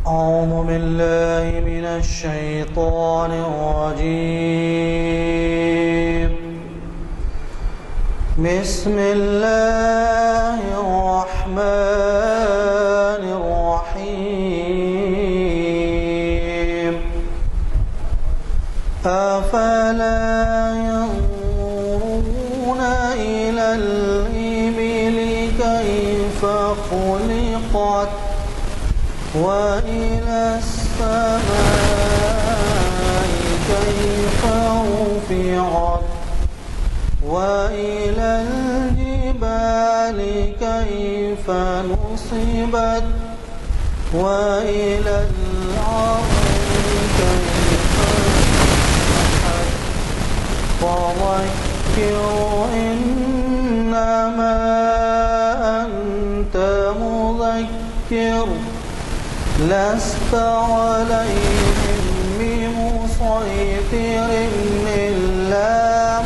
أعوذ بالله من الشيطان الرجيم. بسم الله الرحمن الرحيم. أفلا ينظرون إلى الإبل كيف خلقت وإلى السماء كيف رفعت وإلى الجبال كيف نصبت وإلى الأرض كيف سطحت. فذكر إنما أنت مذكر لست عليهم بمسيطر إلا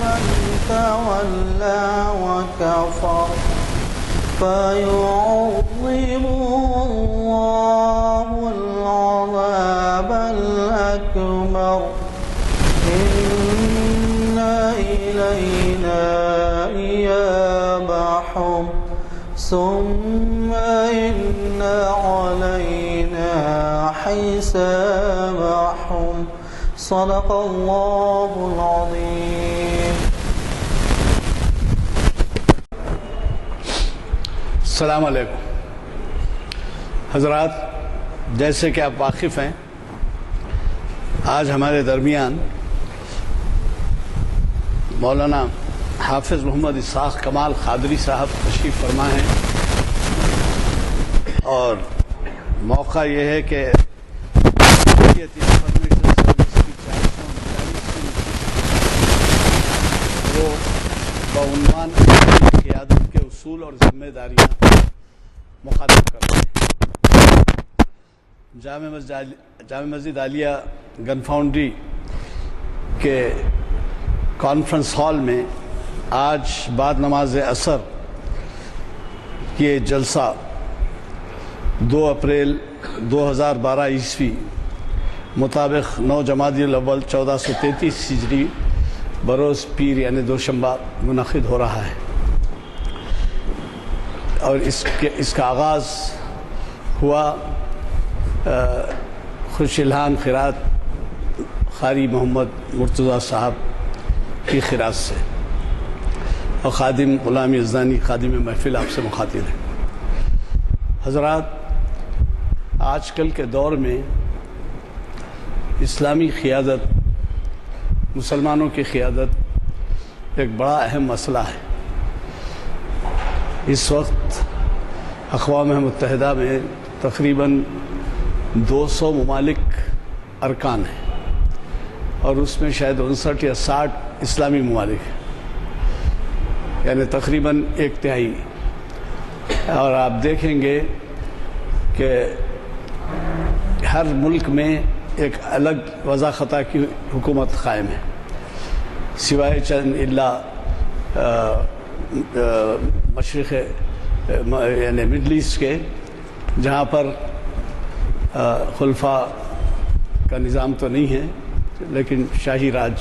من تولى وكفر فيعظمه الله العذاب الأكبر. إن إلينا إيابهم ثم إن علينا حسابهم. صدق الله العظيم. السلام علیکم حضرات، جیسے کہ آپ واقف ہیں، آج ہمارے درمیان مولانا حافظ محمد اسحاق کمال قادری صاحب تشریف فرما ہیں، اور موقع یہ ہے کہ وہ بعنوان قیادت کے اصول اور ذمہ داریاں مخاطب کرتے ہیں۔ جامع مسجد عالیہ گن فاؤنڈری کے کانفرنس ہال میں آج بعد نماز عصر یہ جلسہ 2 اپریل 2012 عیسوی مطابق 9 جمادی الاول 1433 ہجری بروز پیر یعنی دوشنبہ منعقد ہو رہا ہے، اور اس کا آغاز ہوا خوش الہان قرات قاری محمد مرتضیٰ صاحب کی قرات سے، اور خادم غلام یزدانی خادم محفل آپ سے مخاطب ہے۔ حضرات، آج کل کے دور میں اسلامی قیادت، مسلمانوں کی قیادت ایک بڑا اہم مسئلہ ہے۔ اس وقت اقوام متحدہ میں تقریباً 200 ممالک ارکان ہیں، اور اس میں شاید 59 یا 60 اسلامی ممالک ہیں، یعنی تقریباً 1/3۔ اور آپ دیکھیں گے کہ ہر ملک میں ایک الگ وضع خطا کی حکومت قائم ہے، سوائے چند الا مشرق یعنی مڈل ایسٹ کے، جہاں پر خلفاء کا نظام تو نہیں ہے لیکن شاہی راج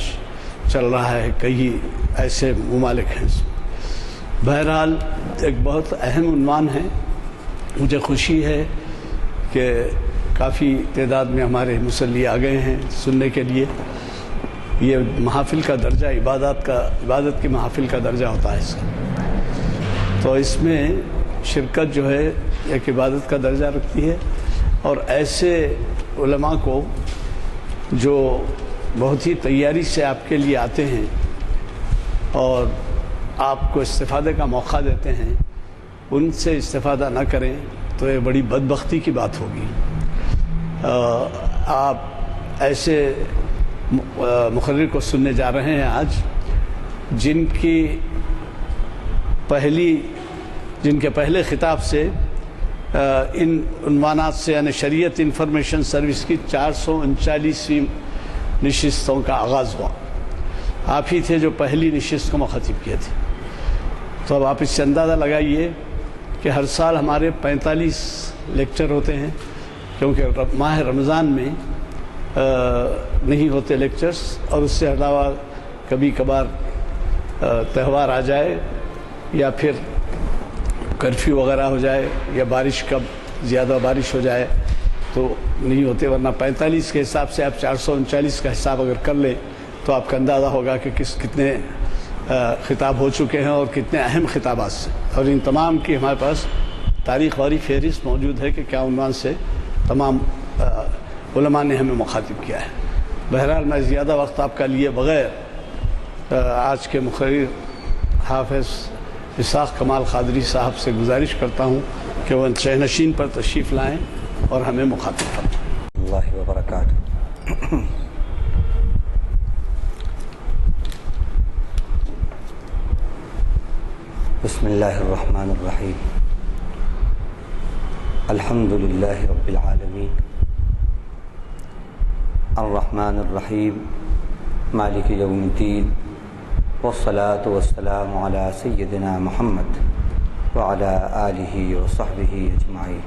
چل رہا ہے، کئی ایسے ممالک ہیں۔ بہرحال ایک بہت اہم عنوان ہے۔ مجھے خوشی ہے کہ کافی تعداد میں ہمارے مصلی آ گئے ہیں سننے کے لیے۔ یہ محافل کا درجہ عبادت کی محافل کا درجہ ہوتا ہے اس کا، تو اس میں شرکت جو ہے ایک عبادت کا درجہ رکھتی ہے، اور ایسے علماء کو جو بہت ہی تیاری سے آپ کے لیے آتے ہیں اور آپ کو استفادے کا موقع دیتے ہیں، ان سے استفادہ نہ کریں تو یہ بڑی بدبختی کی بات ہوگی۔ آپ ایسے مقرر کو سننے جا رہے ہیں آج، جن کے پہلے خطاب سے ان عنوانات سے، یعنی شریعت انفارمیشن سروس کی 439ویں نشستوں کا آغاز ہوا۔ آپ ہی تھے جو پہلی نشست کو مخاطب کیے تھے۔ تو اب آپ اس سے اندازہ لگائیے کہ ہر سال ہمارے 45 لیکچر ہوتے ہیں، کیونکہ ماہ رمضان میں نہیں ہوتے لیکچرز، اور اس سے علاوہ کبھی کبھار تہوار آ جائے یا پھر کرفیو وغیرہ ہو جائے یا بارش کب زیادہ بارش ہو جائے تو نہیں ہوتے، ورنہ 45 کے حساب سے آپ 439 کا حساب اگر کر لیں تو آپ کا اندازہ ہوگا کہ کتنے خطاب ہو چکے ہیں اور کتنے اہم خطابات سے، اور ان تمام کی ہمارے پاس تاریخ والی فہرست موجود ہے کہ کیا عنوان سے تمام علماء نے ہمیں مخاطب کیا ہے۔ بہرحال میں زیادہ وقت آپ کا لیے بغیر آج کے مقرر حافظ اسحاق کمال قادری صاحب سے گزارش کرتا ہوں کہ وہ شہنشین پر تشریف لائیں اور ہمیں مخاطب فرمائیں۔ اللہ وبرکاتہ۔ بسم اللہ الرحمن الرحیم۔ الحمد للہ رب العالمین، الرحمن الرحیم، مالک یوم الدین، والصلاة والسلام علی سیدنا محمد وعلی آلہ وصحبہ اجمعین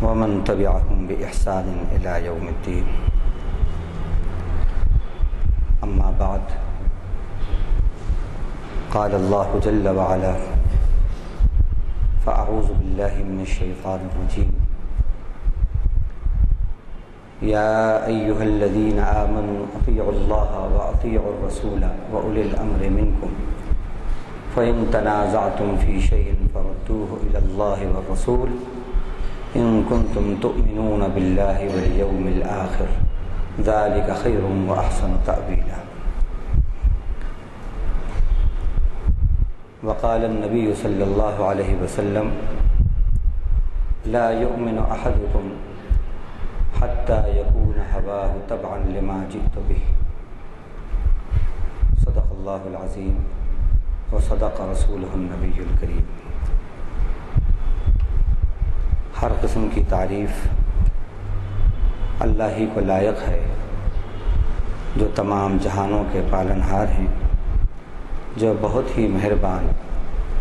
ومن تبعهم بإحسان إلى يوم الدين، أما بعد، قال الله جل وعلا: فأعوذ بالله من الشيطان الرجيم، يا أيها الذين آمنوا أطيعوا الله وأطيعوا الرسول وأولي الأمر منكم فإن تنازعتم في شيء فردوه إلى الله والرسول إن كنتم تؤمنون بالله واليوم الآخر ذلك خير وأحسن تأويلا۔ وقال النبي صلى الله عليه وسلم: لا يؤمن أحدكم حتى يكون هواه تبعا لما جئت به۔ صدق الله العظيم وصدق رسوله النبي الكريم۔ ہر قسم کی تعریف اللہ ہی کو لائق ہے، جو تمام جہانوں کے پالنہار ہیں، جو بہت ہی مہربان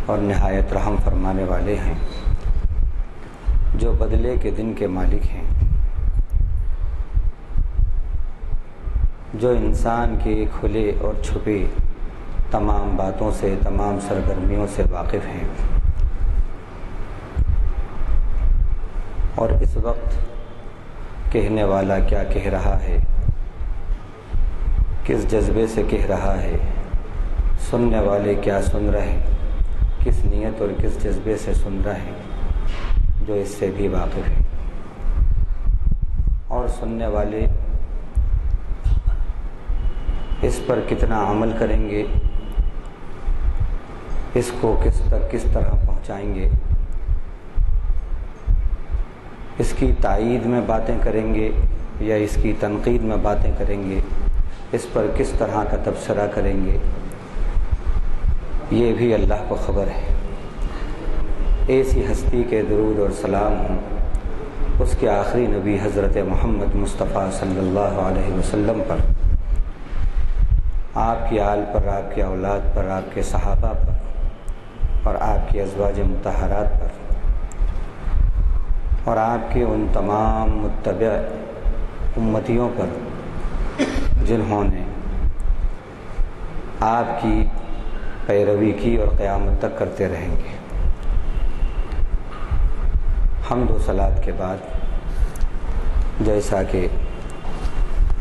اور نہایت رحم فرمانے والے ہیں، جو بدلے کے دن کے مالک ہیں، جو انسان کے کھلے اور چھپے تمام باتوں سے، تمام سرگرمیوں سے واقف ہیں، اور اس وقت کہنے والا کیا کہہ رہا ہے، کس جذبے سے کہہ رہا ہے، سننے والے کیا سن رہے ہیں، کس نیت اور کس جذبے سے سن رہے ہیں، جو اس سے بھی واقف ہے، اور سننے والے اس پر کتنا عمل کریں گے، اس کو کس طرح پہنچائیں گے، اس کی تائید میں باتیں کریں گے یا اس کی تنقید میں باتیں کریں گے، اس پر کس طرح کا تبصرہ کریں گے، یہ بھی اللہ کو خبر ہے۔ ایسی ہستی کے درود اور سلام ہوں اس کے آخری نبی حضرت محمد مصطفیٰ صلی اللہ علیہ وسلم پر، آپ کی آل پر، آپ کی اولاد پر، آپ کے صحابہ پر، اور آپ کی ازواج مطہرات پر، اور آپ کے ان تمام متبع امتیوں پر جنہوں نے آپ کی پیروی کی اور قیامت تک کرتے رہیں گے۔ حمد و صلات کے بعد، جیسا کہ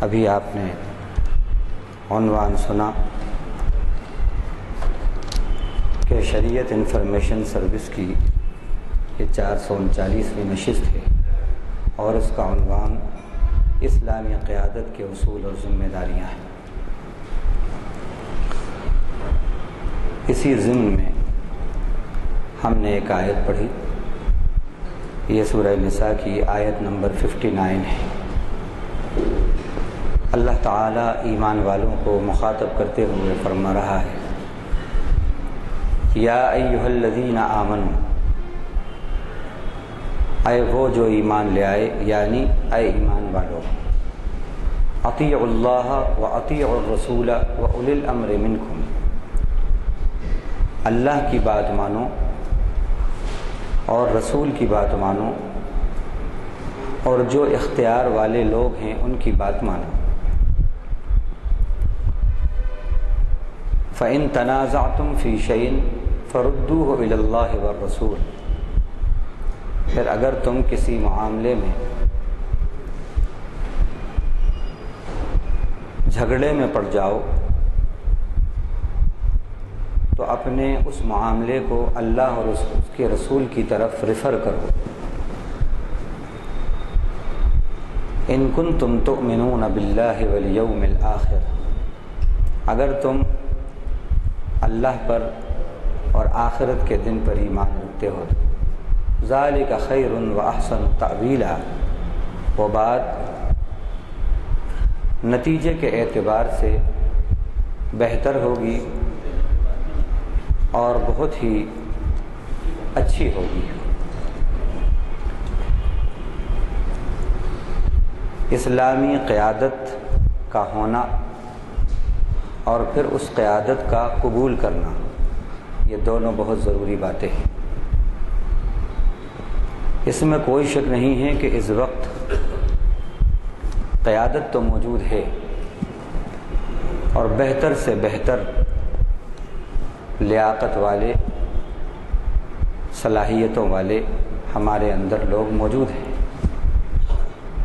ابھی آپ نے عنوان سنا کہ شریعت انفارمیشن سروس کی یہ 439ویں نشست ہے، اور اس کا عنوان اسلامی قیادت کے اصول اور ذمہ داریاں ہیں۔ اسی ضمن میں ہم نے ایک آیت پڑھی، یہ سورہ نساء کی آیت نمبر 59 ہے۔ اللہ تعالیٰ ایمان والوں کو مخاطب کرتے ہوئے فرما رہا ہے: یا ایھا الذین آمنوا، اے وہ جو ایمان لے آئے، یعنی اے ایمان والو، اطیعوا اللہ و اطیعوا الرسول و اولی الامر منکم، اللہ کی بات مانو اور رسول کی بات مانو، اور جو اختیار والے لوگ ہیں ان کی بات مانو۔ فَإِن تَنَازَعْتُمْ فِي شَيْءٍ فَرُدُّوهُ إِلَى اللَّهِ وَالرَّسُولِ، پھر اگر تم کسی معاملے میں جھگڑے میں پڑ جاؤ تو اپنے اس معاملے کو اللہ اور اس کے رسول کی طرف ریفر کرو۔ ان کنتم تؤمنون باللہ والیوم الآخر، اگر تم اللہ پر اور آخرت کے دن پر ایمان رکھتے ہو تو ذالک خیر و احسن تأویلا، وہ بات نتیجے کے اعتبار سے بہتر ہوگی اور بہت ہی اچھی ہوگی۔ اسلامی قیادت کا ہونا اور پھر اس قیادت کا قبول کرنا، یہ دونوں بہت ضروری باتیں ہیں۔ اس میں کوئی شک نہیں ہے کہ اس وقت قیادت تو موجود ہے اور بہتر سے بہتر لیاقت والے، صلاحیتوں والے ہمارے اندر لوگ موجود ہیں،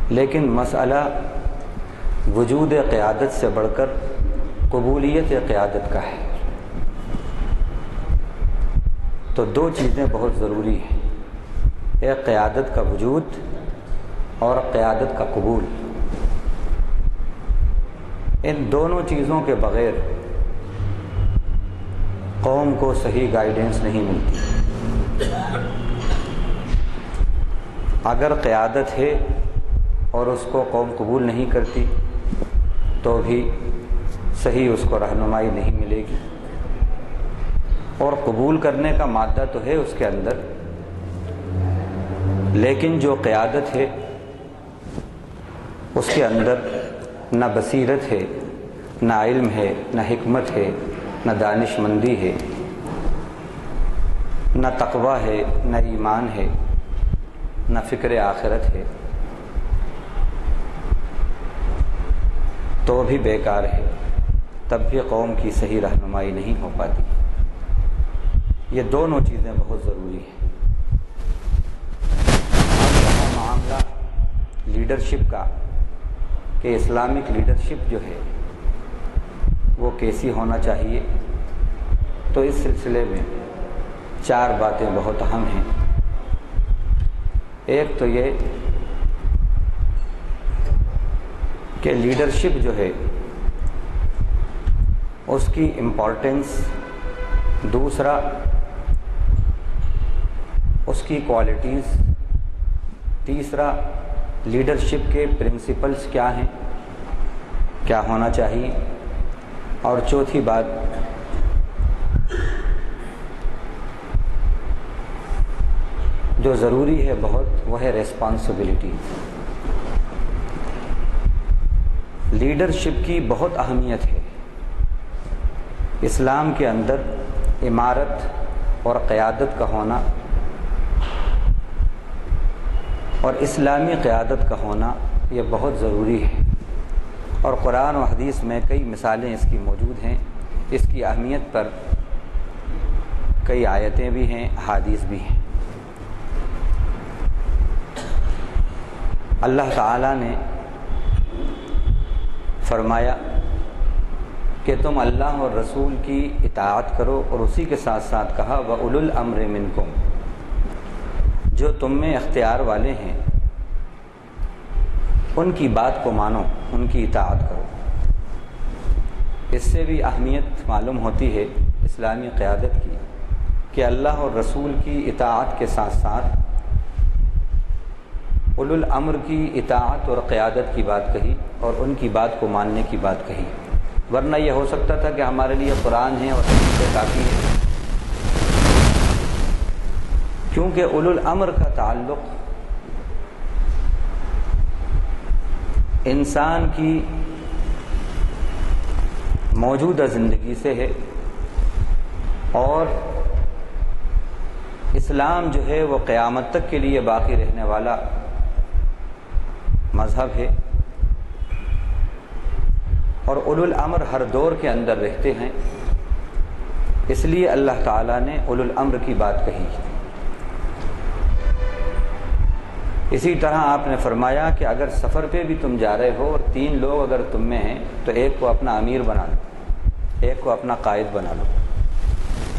لیکن مسئلہ وجود قیادت سے بڑھ کر قبولیت قیادت کا ہے۔ تو دو چیزیں بہت ضروری ہیں، ایک قیادت کا وجود اور قیادت کا قبول۔ ان دونوں چیزوں کے بغیر قوم کو صحیح گائیڈنس نہیں ملتی۔ اگر قیادت ہے اور اس کو قوم قبول نہیں کرتی تو بھی صحیح اس کو رہنمائی نہیں ملے گی، اور قبول کرنے کا مادہ تو ہے اس کے اندر، لیکن جو قیادت ہے اس کے اندر نہ بصیرت ہے، نہ علم ہے، نہ حکمت ہے، نہ دانش مندی ہے، نہ تقویٰ ہے، نہ ایمان ہے، نہ فکر آخرت ہے، تو بھی بیکار ہے، تب بھی قوم کی صحیح رہنمائی نہیں ہو پاتی۔ یہ دونوں چیزیں بہت ضروری ہیں۔ اب معاملہ لیڈرشپ کا کہ اسلامک لیڈرشپ جو ہے وہ کیسی ہونا چاہیے، تو اس سلسلے میں چار باتیں بہت اہم ہیں۔ ایک تو یہ کہ لیڈرشپ جو ہے اس کی امپورٹنس، دوسرا اس کی کوالٹیز، تیسرا لیڈرشپ کے پرنسپلز کیا ہیں، کیا ہونا چاہیے، اور چوتھی بات جو ضروری ہے بہت، وہ ہے ریسپانسبلٹی۔ لیڈرشپ کی بہت اہمیت ہے۔ اسلام کے اندر امارت اور قیادت کا ہونا اور اسلامی قیادت کا ہونا یہ بہت ضروری ہے، اور قرآن و حدیث میں کئی مثالیں اس کی موجود ہیں۔ اس کی اہمیت پر کئی آیتیں بھی ہیں، احادیث بھی ہیں۔ اللہ تعالیٰ نے فرمایا کہ تم اللہ اور رسول کی اطاعت کرو، اور اسی کے ساتھ ساتھ کہا وَأُولُو الْأَمْرِ مِنْكُمْ، جو تم میں اختیار والے ہیں ان کی بات کو مانو، ان کی اطاعت کرو۔ اس سے بھی اہمیت معلوم ہوتی ہے اسلامی قیادت کی کہ اللہ اور رسول کی اطاعت کے ساتھ ساتھ اولو الامر کی اطاعت اور قیادت کی بات کہی اور ان کی بات کو ماننے کی بات کہی، ورنہ یہ ہو سکتا تھا کہ ہمارے لیے قرآن ہے اور حدیث کافی ہے، کیونکہ اولو الامر کا تعلق انسان کی موجودہ زندگی سے ہے اور اس اسلام جو ہے وہ قیامت تک کے لیے باقی رہنے والا مذہب ہے، اور اولو الامر ہر دور کے اندر رہتے ہیں، اس لیے اللہ تعالیٰ نے اولو الامر کی بات کہی۔ اسی طرح آپ نے فرمایا کہ اگر سفر پہ بھی تم جا رہے ہو اور 3 لوگ اگر تم میں ہیں تو ایک کو اپنا امیر بنا لو، ایک کو اپنا قائد بنا لو۔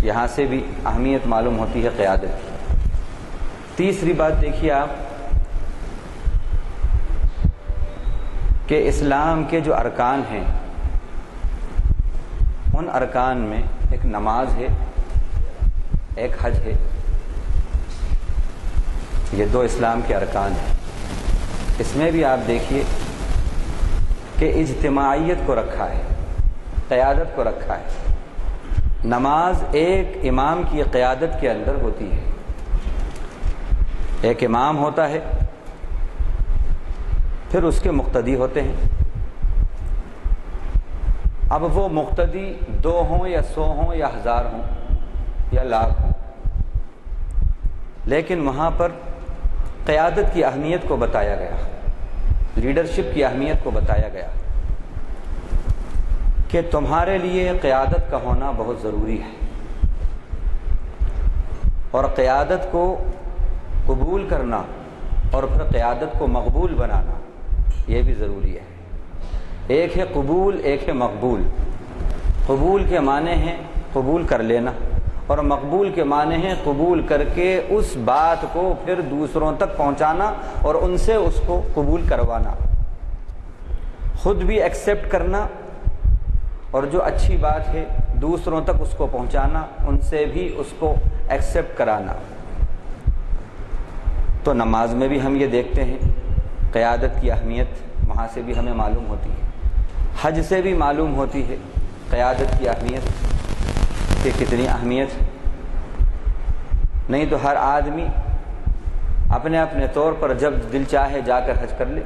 یہاں سے بھی اہمیت معلوم ہوتی ہے قیادت کی۔ تیسری بات دیکھیے آپ کہ اسلام کے جو ارکان ہیں ان ارکان میں ایک نماز ہے، ایک حج ہے، یہ 2 اسلام کے ارکان ہیں۔ اس میں بھی آپ دیکھیے کہ اجتماعیت کو رکھا ہے، قیادت کو رکھا ہے۔ نماز ایک امام کی قیادت کے اندر ہوتی ہے، ایک امام ہوتا ہے، پھر اس کے مقتدی ہوتے ہیں۔ اب وہ مقتدی 2 ہوں یا 100 ہوں یا 1000 ہوں یا لاکھ ہوں، لیکن وہاں پر قیادت کی اہمیت کو بتایا گیا، لیڈرشپ کی اہمیت کو بتایا گیا کہ تمہارے لیے قیادت کا ہونا بہت ضروری ہے، اور قیادت کو قبول کرنا اور پھر قیادت کو مقبول بنانا یہ بھی ضروری ہے۔ ایک ہے قبول، ایک ہے مقبول۔ قبول کے معنی ہیں قبول کر لینا، اور مقبول کے معنی ہیں قبول کر کے اس بات کو پھر دوسروں تک پہنچانا اور ان سے اس کو قبول کروانا، خود بھی ایکسیپٹ کرنا، اور جو اچھی بات ہے دوسروں تک اس کو پہنچانا، ان سے بھی اس کو ایکسیپٹ کرانا۔ تو نماز میں بھی ہم یہ دیکھتے ہیں قیادت کی اہمیت، وہاں سے بھی ہمیں معلوم ہوتی ہے۔ حج سے بھی معلوم ہوتی ہے قیادت کی اہمیت کہ کتنی اہمیت ہے۔ نہیں تو ہر آدمی اپنے اپنے طور پر جب دل چاہے جا کر حج کر لے،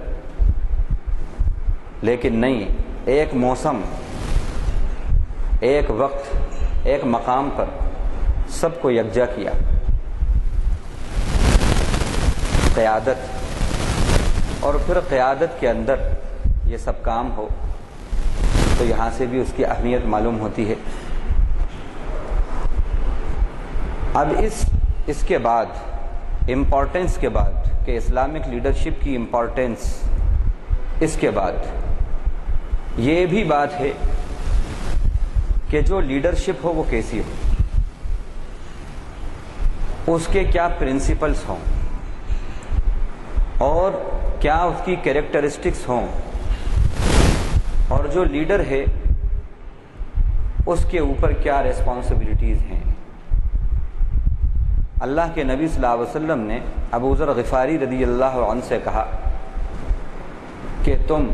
لیکن نہیں، ایک موسم، ایک وقت، ایک مقام پر سب کو یکجا کیا۔ قیادت، اور پھر قیادت کے اندر یہ سب کام ہو تو یہاں سے بھی اس کی اہمیت معلوم ہوتی ہے۔ اب اس کے بعد امپورٹنس کے بعد کہ اسلامک لیڈرشپ کی امپورٹنس، اس کے بعد یہ بھی بات ہے کہ جو لیڈرشپ ہو وہ کیسی ہو، اس کے کیا پرنسپلز ہوں اور کیا اس کی کیریکٹرسٹکس ہوں، اور جو لیڈر ہے اس کے اوپر کیا ریسپانسبلٹیز ہیں۔ اللہ کے نبی صلی اللہ علیہ وسلم نے ابو ذر غفاری رضی اللہ عنہ سے کہا کہ تم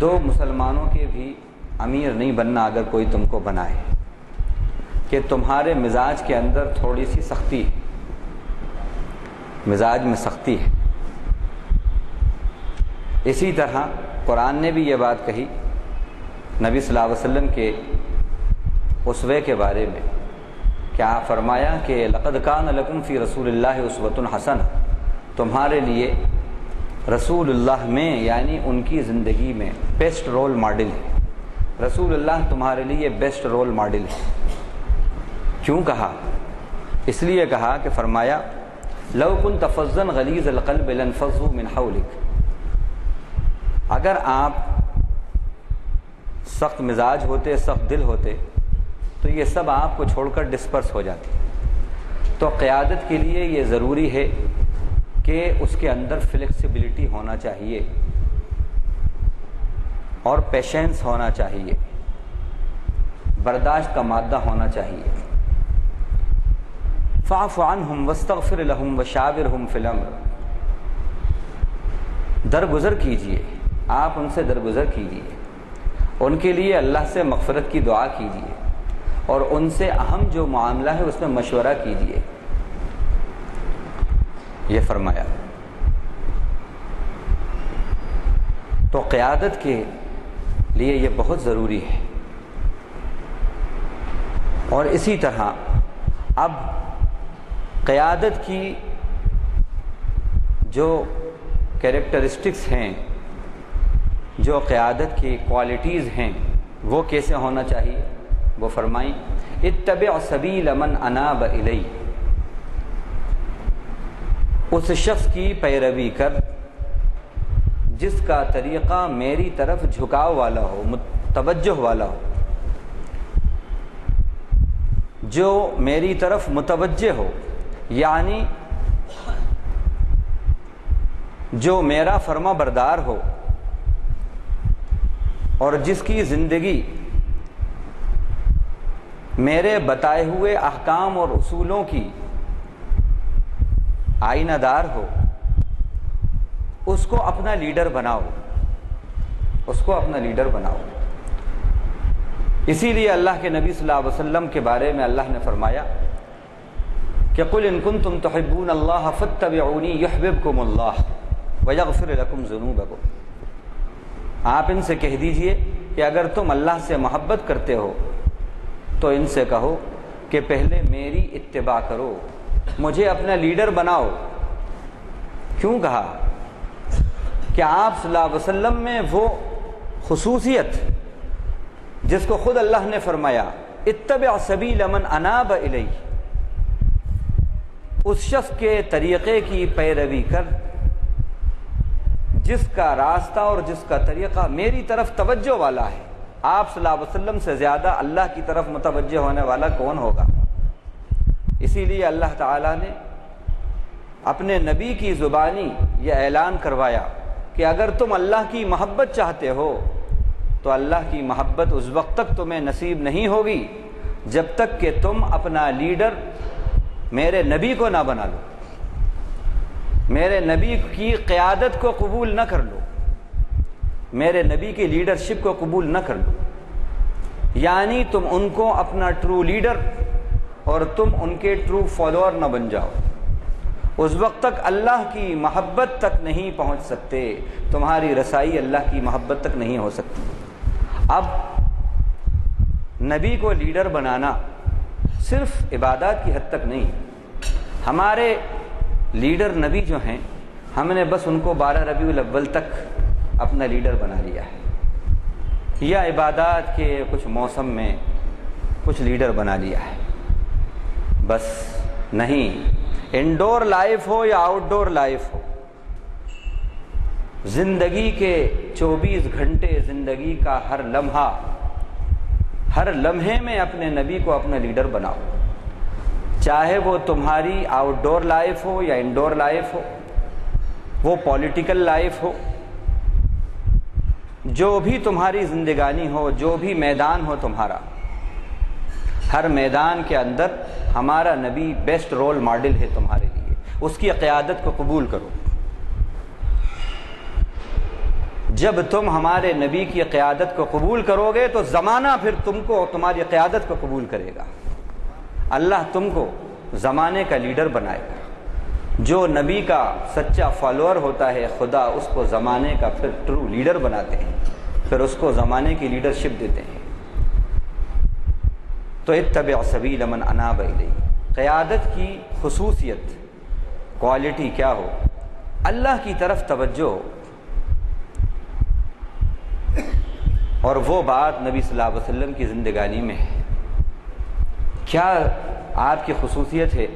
2 مسلمانوں کے بھی امیر نہیں بننا اگر کوئی تم کو بنائے، کہ تمہارے مزاج کے اندر تھوڑی سی سختی ہے، مزاج میں سختی ہے۔ اسی طرح قرآن نے بھی یہ بات کہی نبی صلی اللہ علیہ وسلم کے اسوے کے بارے میں، کیا فرمایا کہ لقد کان لکم فی رسول اللہ اسوۃ حسنہ، تمہارے لیے رسول اللہ میں یعنی ان کی زندگی میں بیسٹ رول ماڈل ہے، رسول اللہ تمہارے لیے بیسٹ رول ماڈل ہے۔ کیوں کہا؟ اس لیے کہا کہ فرمایا لو کنت فظا غلیظ القلب لانفضوا من حولک، اگر آپ سخت مزاج ہوتے، سخت دل ہوتے تو یہ سب آپ کو چھوڑ کر ڈسپرس ہو جاتے۔ تو قیادت کے لیے یہ ضروری ہے کہ اس کے اندر فلیکسیبلٹی ہونا چاہیے اور پیشنس ہونا چاہیے، برداشت کا مادہ ہونا چاہیے۔ فاعف عنہم واستغفر لہم وشاورہم فی الامر، درگزر کیجئے، آپ ان سے درگزر کیجئے، ان کے لیے اللہ سے مغفرت کی دعا کیجئے، اور ان سے اہم جو معاملہ ہے اس میں مشورہ کیجئے، یہ فرمایا۔ تو قیادت کے لیے یہ بہت ضروری ہے۔ اور اسی طرح اب قیادت کی جو کیریکٹرسٹکس ہیں، جو قیادت کی کوالٹیز ہیں، وہ کیسے ہونا چاہیے؟ وہ فرمائیں اتبع سبیل من اناب الی، اس شخص کی پیروی کر جس کا طریقہ میری طرف جھکاؤ والا ہو، توجہ والا ہو، جو میری طرف متوجہ ہو، یعنی جو میرا فرما بردار ہو اور جس کی زندگی میرے بتائے ہوئے احکام اور اصولوں کی آئینہ دار ہو، اس کو اپنا لیڈر بناؤ، اس کو اپنا لیڈر بناؤ۔ اسی لیے اللہ کے نبی صلی اللہ علیہ وسلم کے بارے میں اللہ نے فرمایا کہ قل ان کنتم تحبون اللہ فاتبعونی یحببکم اللہ ویغفر لکم ذنوبکم، آپ ان سے کہہ دیجئے کہ اگر تم اللہ سے محبت کرتے ہو تو ان سے کہو کہ پہلے میری اتباع کرو، مجھے اپنا لیڈر بناؤ۔ کیوں کہا؟ کہ آپ صلی اللہ علیہ وسلم میں وہ خصوصیت جس کو خود اللہ نے فرمایا اتبع سبیل من اناب الی، اس شخص کے طریقے کی پیروی کر جس کا راستہ اور جس کا طریقہ میری طرف توجہ والا ہے۔ آپ صلی اللہ علیہ وسلم سے زیادہ اللہ کی طرف متوجہ ہونے والا کون ہوگا؟ اسی لیے اللہ تعالیٰ نے اپنے نبی کی زبانی یہ اعلان کروایا کہ اگر تم اللہ کی محبت چاہتے ہو تو اللہ کی محبت اس وقت تک تمہیں نصیب نہیں ہوگی جب تک کہ تم اپنا لیڈر میرے نبی کو نہ بنا لو، میرے نبی کی قیادت کو قبول نہ کر لو، میرے نبی کی لیڈرشپ کو قبول نہ کر لو، یعنی تم ان کو اپنا ٹرو لیڈر اور تم ان کے ٹرو فالوور نہ بن جاؤ۔ اس وقت تک اللہ کی محبت تک نہیں پہنچ سکتے، تمہاری رسائی اللہ کی محبت تک نہیں ہو سکتی۔ اب نبی کو لیڈر بنانا صرف عبادات کی حد تک نہیں، ہمارے لیڈر نبی جو ہیں ہم نے بس ان کو 12 ربیع الاول تک اپنا لیڈر بنا لیا ہے، یا عبادات کے کچھ موسم میں کچھ لیڈر بنا لیا ہے، بس نہیں۔ انڈور لائف ہو یا آؤٹ ڈور لائف ہو، زندگی کے 24 گھنٹے، زندگی کا ہر لمحہ، ہر لمحے میں اپنے نبی کو اپنا لیڈر بناؤ، چاہے وہ تمہاری آؤٹ ڈور لائف ہو یا انڈور لائف ہو، وہ پولیٹیکل لائف ہو، جو بھی تمہاری زندگانی ہو، جو بھی میدان ہو تمہارا، ہر میدان کے اندر ہمارا نبی بیسٹ رول ماڈل ہے تمہارے لیے، اس کی قیادت کو قبول کرو۔ جب تم ہمارے نبی کی قیادت کو قبول کرو گے تو زمانہ پھر تم کو تمہاری قیادت کو قبول کرے گا، اللہ تم کو زمانے کا لیڈر بنائے گا۔ جو نبی کا سچا فالوور ہوتا ہے خدا اس کو زمانے کا پھر ٹرو لیڈر بناتے ہیں، پھر اس کو زمانے کی لیڈرشپ دیتے ہیں۔ تو اتبع سبیل من اناب الی، قیادت کی خصوصیت، کوالٹی کیا ہو؟ اللہ کی طرف توجہ ہو، اور وہ بات نبی صلی اللہ علیہ وسلم کی زندگانی میں ہے۔ کیا آپ کی خصوصیت ہے؟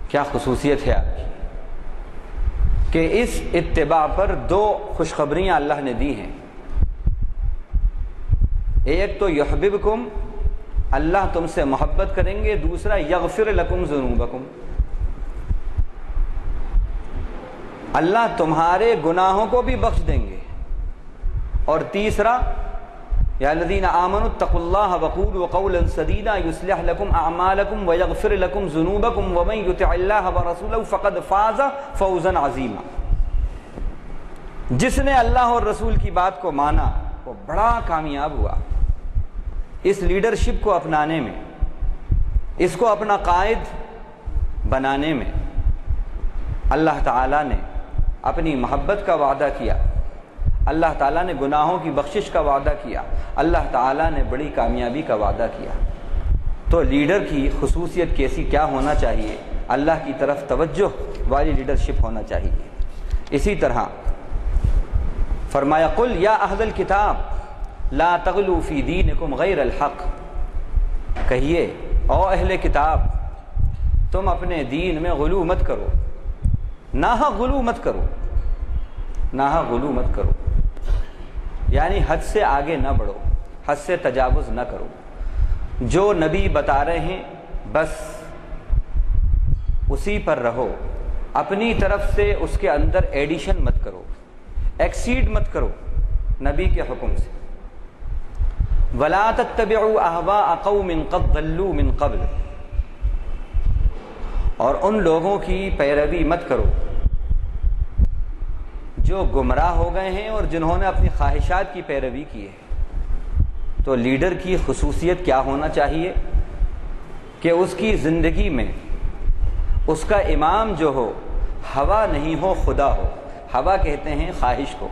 کیا خصوصیت ہے آپ کی؟ کہ اس اتباع پر 2 خوشخبریاں اللہ نے دی ہیں۔ ایک تو یحببکم، اللہ تم سے محبت کریں گے، دوسرا یغفر لکم ذنوبکم، اللہ تمہارے گناہوں کو بھی بخش دیں گے، اور تیسرا یا الذین آمنوا اتقوا اللہ وقولوا قولا سدیدا یصلح لکم اعمالکم ویغفر لکم ذنوبکم ومن یطع اللہ ورسولہ فقد فاز فوزا عظیما۔ جس نے اللہ اور رسول کی بات کو مانا وہ بڑا کامیاب ہوا۔ اس لیڈرشپ کو اپنانے میں، اس کو اپنا قائد بنانے میں اللہ تعالیٰ نے اپنی محبت کا وعدہ کیا، اللہ تعالیٰ نے گناہوں کی بخشش کا وعدہ کیا، اللہ تعالیٰ نے بڑی کامیابی کا وعدہ کیا۔ تو لیڈر کی خصوصیت کیسی کیا ہونا چاہیے؟ اللہ کی طرف توجہ والی لیڈرشپ ہونا چاہیے۔ اسی طرح فرمایا قل یا اہل الکتاب لا تغلوا فی دینکم غیر الحق، کہیے او اہل کتاب تم اپنے دین میں غلو مت کرو، ناحق غلو مت کرو، ناحق غلو مت کرو، یعنی حد سے آگے نہ بڑھو، حد سے تجاوز نہ کرو۔ جو نبی بتا رہے ہیں بس اسی پر رہو، اپنی طرف سے اس کے اندر ایڈیشن مت کرو، ایکسیڈ مت کرو نبی کے حکم سے۔ وَلَا تَتَّبِعُوا أَهْوَاءَ قَوْمٍ قَدْ ضَلُّوا مِنْ قَبْلُ، اور ان لوگوں کی پیروی مت کرو جو گمراہ ہو گئے ہیں اور جنہوں نے اپنی خواہشات کی پیروی کی ہے۔ تو لیڈر کی خصوصیت کیا ہونا چاہیے کہ اس کی زندگی میں اس کا امام جو ہو ہوا نہیں ہو، خدا ہو۔ ہوا کہتے ہیں خواہش کو،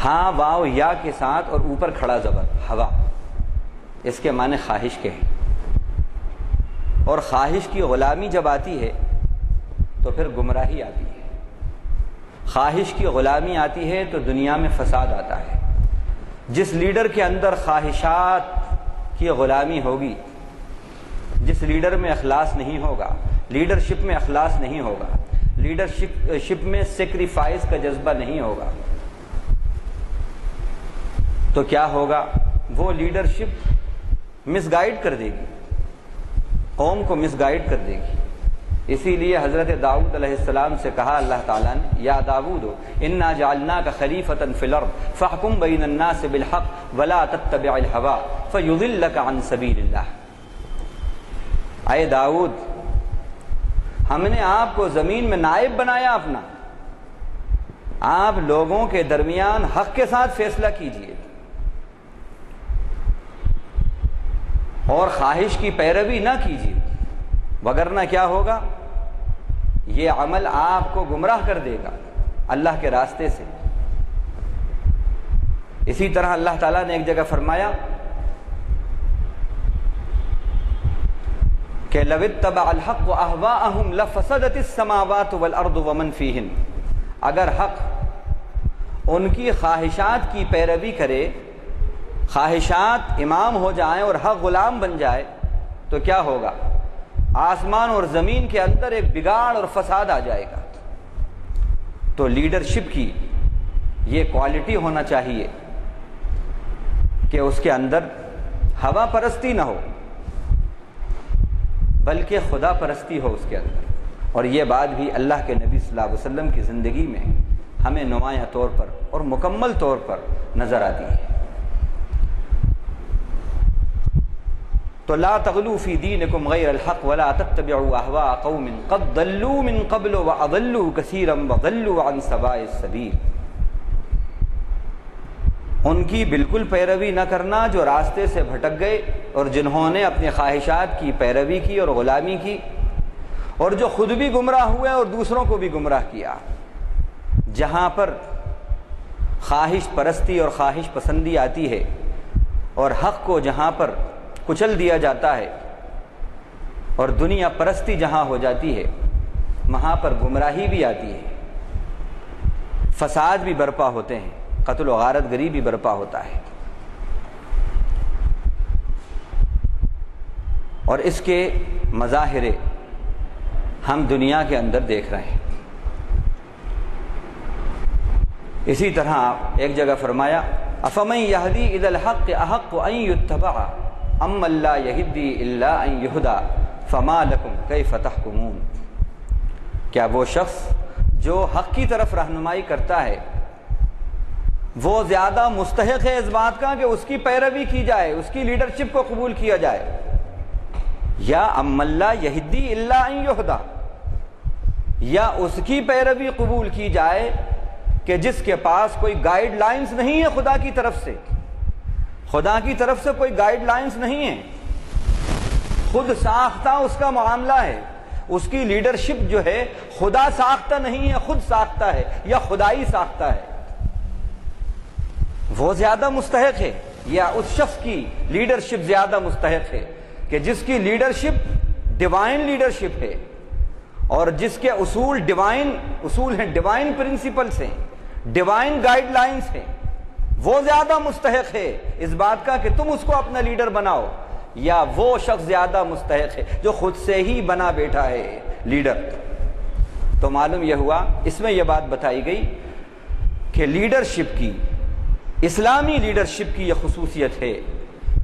ہاں واو یا کے ساتھ اور اوپر کھڑا زبر ہوا، اس کے معنی خواہش کے ہیں۔ اور خواہش کی غلامی جب آتی ہے تو پھر گمراہی آتی ہے، خواہش کی غلامی آتی ہے تو دنیا میں فساد آتا ہے۔ جس لیڈر کے اندر خواہشات کی غلامی ہوگی، جس لیڈر میں اخلاص نہیں ہوگا، لیڈرشپ میں اخلاص نہیں ہوگا، لیڈرشپ میں سیکریفائس کا جذبہ نہیں ہوگا، تو کیا ہوگا؟ وہ لیڈرشپ مس گائیڈ کر دے گی، قوم کو مس گائیڈ کر دے گی۔ اسی لیے حضرت داؤد علیہ السلام سے کہا اللہ تعالیٰ نے یا داؤد انا جعلناک خلیفۃ فی الارض فاحکم بین الناس بالحق ولا تتبع الہوی فیضلک عن سبیل اللہ۔ اے داؤد، ہم نے آپ کو زمین میں نائب بنایا اپنا، آپ لوگوں کے درمیان حق کے ساتھ فیصلہ کیجیے اور خواہش کی پیروی نہ کیجیے، وگرنہ کیا ہوگا؟ یہ عمل آپ کو گمراہ کر دے گا اللہ کے راستے سے۔ اسی طرح اللہ تعالیٰ نے ایک جگہ فرمایا کہ لو اتبع الحق اہواءہم لفسدت السماوات والارض ومن فیہن، اگر حق ان کی خواہشات کی پیروی کرے، خواہشات امام ہو جائیں اور حق غلام بن جائے تو کیا ہوگا؟ آسمان اور زمین کے اندر ایک بگاڑ اور فساد آ جائے گا۔ تو لیڈرشپ کی یہ کوالٹی ہونا چاہیے کہ اس کے اندر ہوا پرستی نہ ہو بلکہ خدا پرستی ہو اس کے اندر۔ اور یہ بات بھی اللہ کے نبی صلی اللہ علیہ وسلم کی زندگی میں ہمیں نمایاں طور پر اور مکمل طور پر نظر آتی ہے۔ تو لا تغلوا فی دینکم غیر الحق ولا تتبعوا اہواء قوم قد ضلوا من قبل واضلوا کثیرا وضلوا عن سواء السبیل، ان کی بالکل پیروی نہ کرنا جو راستے سے بھٹک گئے اور جنہوں نے اپنی خواہشات کی پیروی کی اور غلامی کی، اور جو خود بھی گمراہ ہوئے اور دوسروں کو بھی گمراہ کیا۔ جہاں پر خواہش پرستی اور خواہش پسندی آتی ہے اور حق کو جہاں پر کچل دیا جاتا ہے اور دنیا پرستی جہاں ہو جاتی ہے، وہاں پر گمراہی بھی آتی ہے، فساد بھی برپا ہوتے ہیں، قتل و غارت گری بھی برپا ہوتا ہے۔ اور اس کے مظاہرے ہم دنیا کے اندر دیکھ رہے ہیں۔ اسی طرح ایک جگہ فرمایا افمن یہدی الی الحق احق ان یتبع اما لا یہدی الا ان یہدی فما لکم کیف تحکمون، کیا وہ شخص جو حق کی طرف رہنمائی کرتا ہے وہ زیادہ مستحق ہے اس بات کا کہ اس کی پیروی کی جائے، اس کی لیڈرشپ کو قبول کیا جائے، یا اما لا یہدی الا ان یہدی، یا اس کی پیروی قبول کی جائے کہ جس کے پاس کوئی گائیڈ لائنز نہیں ہے خدا کی طرف سے، خدا کی طرف سے کوئی گائیڈ لائنز نہیں ہے، خود ساختہ اس کا معاملہ ہے، اس کی لیڈرشپ جو ہے خدا ساختہ نہیں ہے، خود ساختہ ہے یا خدائی ساختہ ہے، وہ زیادہ مستحق ہے۔ یا اس شخص کی لیڈرشپ زیادہ مستحق ہے کہ جس کی لیڈرشپ ڈیوائن لیڈرشپ ہے اور جس کے اصول ہیں، ڈیوائن پرنسپلز ہیں، ڈیوائن گائیڈ لائنز ہیں، وہ زیادہ مستحق ہے اس بات کا کہ تم اس کو اپنا لیڈر بناؤ، یا وہ شخص زیادہ مستحق ہے جو خود سے ہی بنا بیٹھا ہے لیڈر؟ تو معلوم یہ ہوا، اس میں یہ بات بتائی گئی کہ لیڈرشپ کی، اسلامی لیڈرشپ کی یہ خصوصیت ہے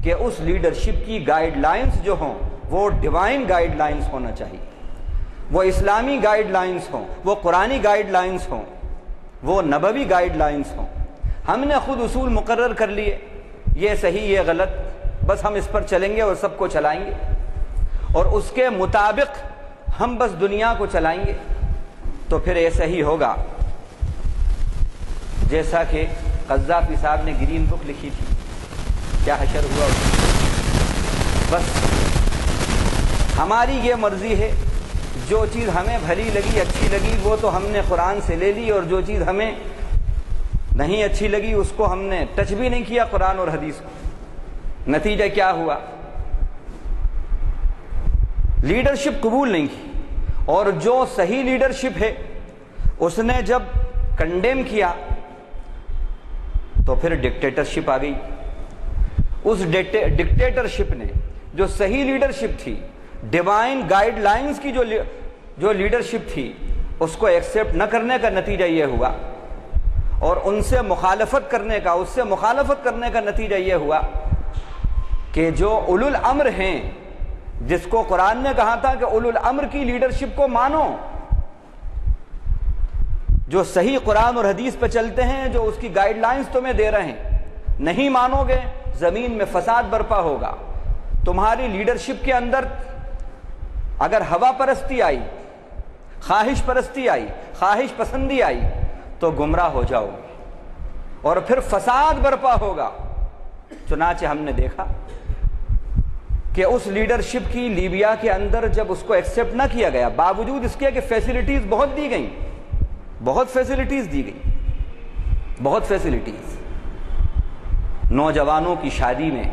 کہ اس لیڈرشپ کی گائیڈ لائنز جو ہوں وہ ڈیوائن گائیڈ لائنز ہونا چاہیے، وہ اسلامی گائیڈ لائنز ہوں، وہ قرآنی گائیڈ لائنز ہوں، وہ نبوی گائیڈ لائنز ہوں۔ ہم نے خود اصول مقرر کر لیے، یہ صحیح یہ غلط، بس ہم اس پر چلیں گے اور سب کو چلائیں گے، اور اس کے مطابق ہم بس دنیا کو چلائیں گے، تو پھر ایسا ہی ہوگا جیسا کہ قذافی صاحب نے گرین بک لکھی تھی، کیا حشر ہوا اس میں؟ بس ہماری یہ مرضی ہے، جو چیز ہمیں بھلی لگی، اچھی لگی، وہ تو ہم نے قرآن سے لے لی، اور جو چیز ہمیں نہیں اچھی لگی اس کو ہم نے ٹچ بھی نہیں کیا قرآن اور حدیث کو۔ نتیجہ کیا ہوا؟ لیڈرشپ قبول نہیں کی، اور جو صحیح لیڈرشپ ہے اس نے جب کنڈیم کیا تو پھر ڈکٹیٹرشپ آ گئی۔ اس ڈکٹیٹرشپ نے جو صحیح لیڈرشپ تھی، ڈیوائن گائیڈ لائنز کی جو لیڈرشپ تھی، اس کو ایکسیپٹ نہ کرنے کا نتیجہ یہ ہوا، اور ان سے مخالفت کرنے کا، اس سے مخالفت کرنے کا نتیجہ یہ ہوا کہ جو اولو الامر ہیں، جس کو قرآن نے کہا تھا کہ اولو الامر کی لیڈرشپ کو مانو، جو صحیح قرآن اور حدیث پہ چلتے ہیں، جو اس کی گائیڈ لائنز تمہیں دے رہے ہیں، نہیں مانو گے زمین میں فساد برپا ہوگا۔ تمہاری لیڈرشپ کے اندر اگر ہوا پرستی آئی، خواہش پرستی آئی، خواہش پسندی آئی تو گمراہ ہو جاؤ گے، اور پھر فساد برپا ہوگا۔ چنانچہ ہم نے دیکھا کہ اس لیڈرشپ کی لیبیا کے اندر جب اس کو ایکسیپٹ نہ کیا گیا، باوجود اس کے کہ فیسلٹیز بہت دی گئیں، بہت فیسلٹیز دی گئی، بہت فیسلٹیز، نوجوانوں کی شادی میں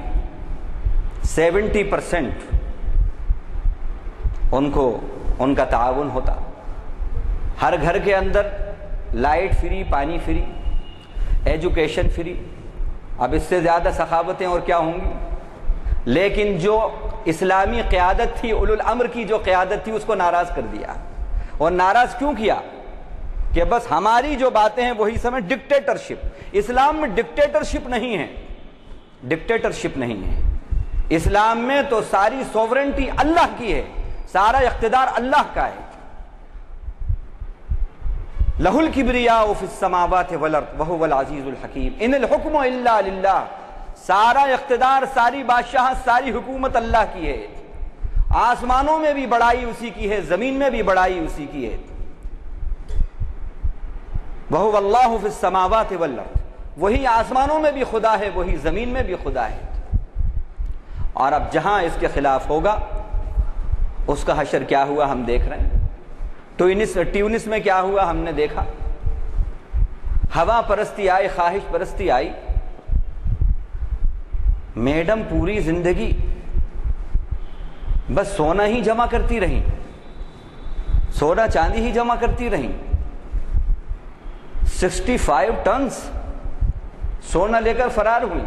70% ان کا تعاون ہوتا، ہر گھر کے اندر لائٹ فری، پانی فری، ایجوکیشن فری۔ اب اس سے زیادہ سخاوتیں اور کیا ہوں گی؟ لیکن جو اسلامی قیادت تھی، اولو الامر کی جو قیادت تھی، اس کو ناراض کر دیا۔ اور ناراض کیوں کیا؟ کہ بس ہماری جو باتیں ہیں وہی سمجھ۔ ڈکٹیٹرشپ، اسلام میں ڈکٹیٹرشپ نہیں ہے، ڈکٹیٹرشپ نہیں ہے اسلام میں، تو ساری سوورنٹی اللہ کی ہے، سارا اقتدار اللہ کا ہے۔ لہ الکبریاء فی السماوات والارض وہو العزیز الحکیم، ان الحکم الا للہ، سارا اقتدار، ساری بادشاہت، ساری حکومت اللہ کی ہے۔ آسمانوں میں بھی بڑائی اسی کی ہے، زمین میں بھی بڑائی اسی کی ہے۔ وہو اللہ فی السماوات والارض، وہی آسمانوں میں بھی خدا ہے، وہی زمین میں بھی خدا ہے۔ اور اب جہاں اس کے خلاف ہوگا اس کا حشر کیا ہوا ہم دیکھ رہے ہیں۔ ٹیونس میں کیا ہوا ہم نے دیکھا، ہوا پرستی آئی، خواہش پرستی آئی، میڈم پوری زندگی بس سونا ہی جمع کرتی رہیں، سونا چاندی ہی جمع کرتی رہیں، 65 ٹنز سونا لے کر فرار ہوئی۔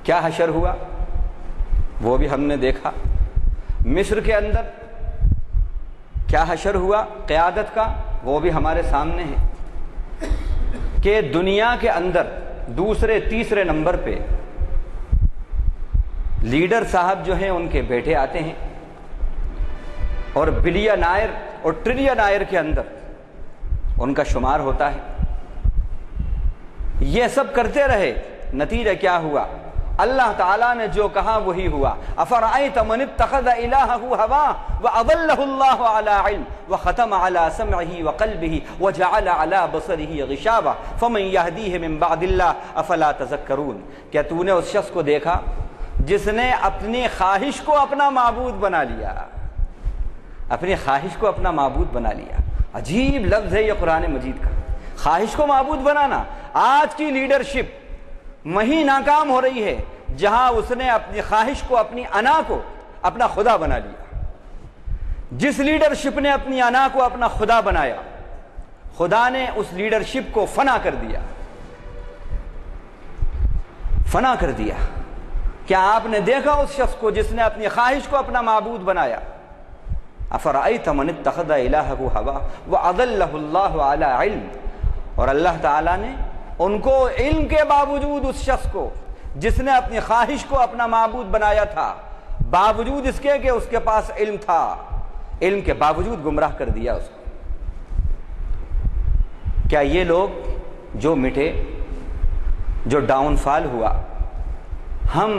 کیا حشر ہوا وہ بھی ہم نے دیکھا۔ مصر کے اندر کیا حشر ہوا قیادت کا، وہ بھی ہمارے سامنے ہے کہ دنیا کے اندر دوسرے تیسرے نمبر پہ لیڈر صاحب جو ہیں ان کے بیٹے آتے ہیں، اور بلینائر اور ٹریلینائر کے اندر ان کا شمار ہوتا ہے۔ یہ سب کرتے رہے، نتیجہ کیا ہوا؟ اللہ تعالیٰ نے جو کہا وہی ہوا۔ افرأیت من اتخذ الہہ ہواہ واضلہ اللہ علی علم وختم علی سمعہ وقلبہ وجعل علی بصرہ غشاوہ فمن یہدیہ من بعد اللہ افلا تذکرون۔ کیا تو نے اس شخص کو دیکھا جس نے اپنی خواہش کو اپنا معبود بنا لیا، اپنی خواہش کو اپنا معبود بنا لیا؟ عجیب لفظ ہے یہ قرآن مجید کا، خواہش کو معبود بنانا۔ آج کی لیڈرشپ وہیں ناکام ہو رہی ہے جہاں اس نے اپنی خواہش کو، اپنی انا کو اپنا خدا بنا لیا۔ جس لیڈرشپ نے اپنی انا کو اپنا خدا بنایا، خدا نے اس لیڈرشپ کو فنا کر دیا، فنا کر دیا۔ کیا آپ نے دیکھا اس شخص کو جس نے اپنی خواہش کو اپنا معبود بنایا؟ افرأیت من اتخذ الہہ ہوا واضلہ اللہ علی علم، اور اللہ تعالیٰ نے ان کو علم کے باوجود، اس شخص کو جس نے اپنی خواہش کو اپنا معبود بنایا تھا، باوجود اس کے کہ اس کے پاس علم تھا، علم کے باوجود گمراہ کر دیا اس کو۔ کیا یہ لوگ جو مٹے، جو ڈاؤن فال ہوا، ہم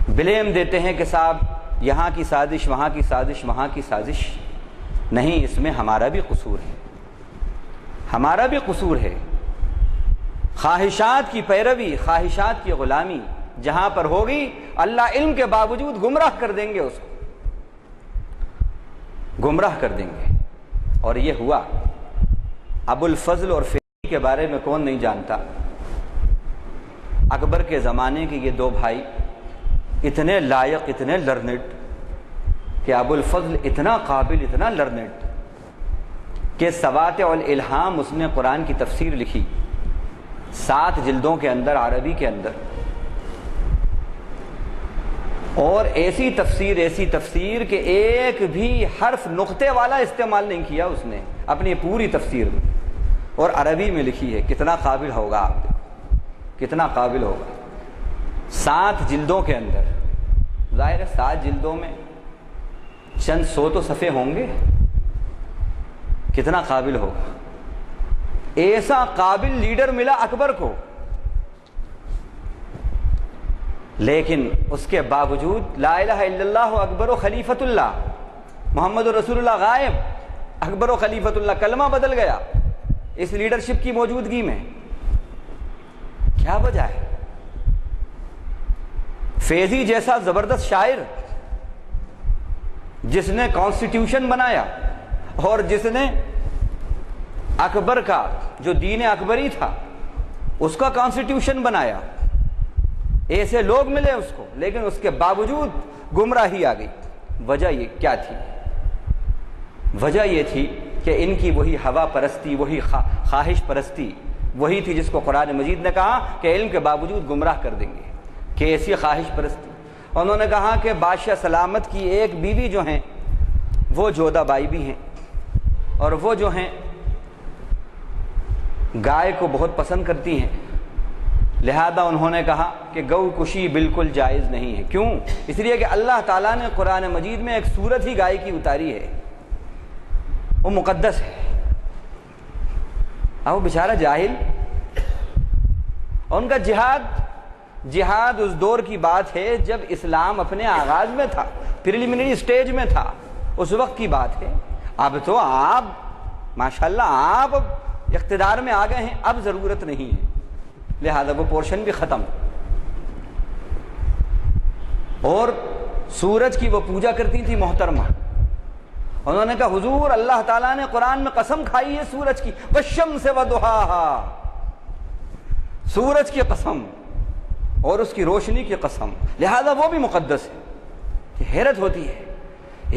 بلیم دیتے ہیں کہ صاحب یہاں کی سازش، وہاں کی سازش، وہاں کی سازش؟ نہیں، اس میں ہمارا بھی قصور ہے، ہمارا بھی قصور ہے۔ خواہشات کی پیروی، خواہشات کی غلامی جہاں پر ہوگی، اللہ علم کے باوجود گمراہ کر دیں گے، اس کو گمراہ کر دیں گے۔ اور یہ ہوا۔ ابو الفضل اور فیضی کے بارے میں کون نہیں جانتا؟ اکبر کے زمانے کے یہ دو بھائی اتنے لائق، اتنے لرنڈ کہ ابو الفضل اتنا قابل، اتنا لرنڈ کہ سواتع الالہام اس نے قرآن کی تفسیر لکھی 7 جلدوں کے اندر، عربی کے اندر، اور ایسی تفسیر کہ ایک بھی حرف نقطے والا استعمال نہیں کیا اس نے اپنی پوری تفسیر میں، اور عربی میں لکھی ہے۔ کتنا قابل ہوگا آپ دیکھو، کتنا قابل ہوگا۔ 7 جلدوں کے اندر، ظاہر ہے 7 جلدوں میں چند 100 تو صفحے ہوں گے، کتنا قابل ہوگا۔ ایسا قابل لیڈر ملا اکبر کو، لیکن اس کے باوجود لا الہ الا اللہ اکبر و خلیفۃ اللہ، محمد رسول اللہ غائب، اکبر و خلیفۃ اللہ، کلمہ بدل گیا اس لیڈرشپ کی موجودگی میں۔ کیا وجہ ہے؟ فیضی جیسا زبردست شاعر جس نے کانسٹیٹیوشن بنایا اور جس نے اکبر کا جو دین اکبری تھا اس کا کانسٹیٹیوشن بنایا، ایسے لوگ ملے اس کو، لیکن اس کے باوجود گمراہی آ گئی۔ وجہ یہ کیا تھی؟ وجہ یہ تھی کہ ان کی وہی ہوا پرستی، وہی خواہش پرستی، وہی تھی جس کو قرآن مجید نے کہا کہ علم کے باوجود گمراہ کر دیں گے۔ کہ ایسی خواہش پرستی، انہوں نے کہا کہ بادشاہ سلامت کی ایک بیوی جو ہیں وہ جودہ بائی بھی ہیں، اور وہ جو ہیں گائے کو بہت پسند کرتی ہیں، لہذا انہوں نے کہا کہ گو کشی بالکل جائز نہیں ہے۔ کیوں؟ اس لیے کہ اللہ تعالیٰ نے قرآن مجید میں ایک صورت ہی گائے کی اتاری ہے، وہ مقدس ہے۔ اب وہ بیچارہ جاہل، اور ان کا جہاد اس دور کی بات ہے جب اسلام اپنے آغاز میں تھا، پریلیمنری سٹیج میں تھا، اس وقت کی بات ہے۔ اب تو آپ ماشاءاللہ آپ اقتدار میں آ گئے ہیں، اب ضرورت نہیں ہے، لہذا وہ پورشن بھی ختم۔ اور سورج کی وہ پوجا کرتی تھی محترمہ، انہوں نے کہا حضور اللہ تعالیٰ نے قرآن میں قسم کھائی ہے سورج کی، والشمس وضحاہا، سورج کی قسم اور اس کی روشنی کی قسم، لہذا وہ بھی مقدس ہے۔ کہ حیرت ہوتی ہے،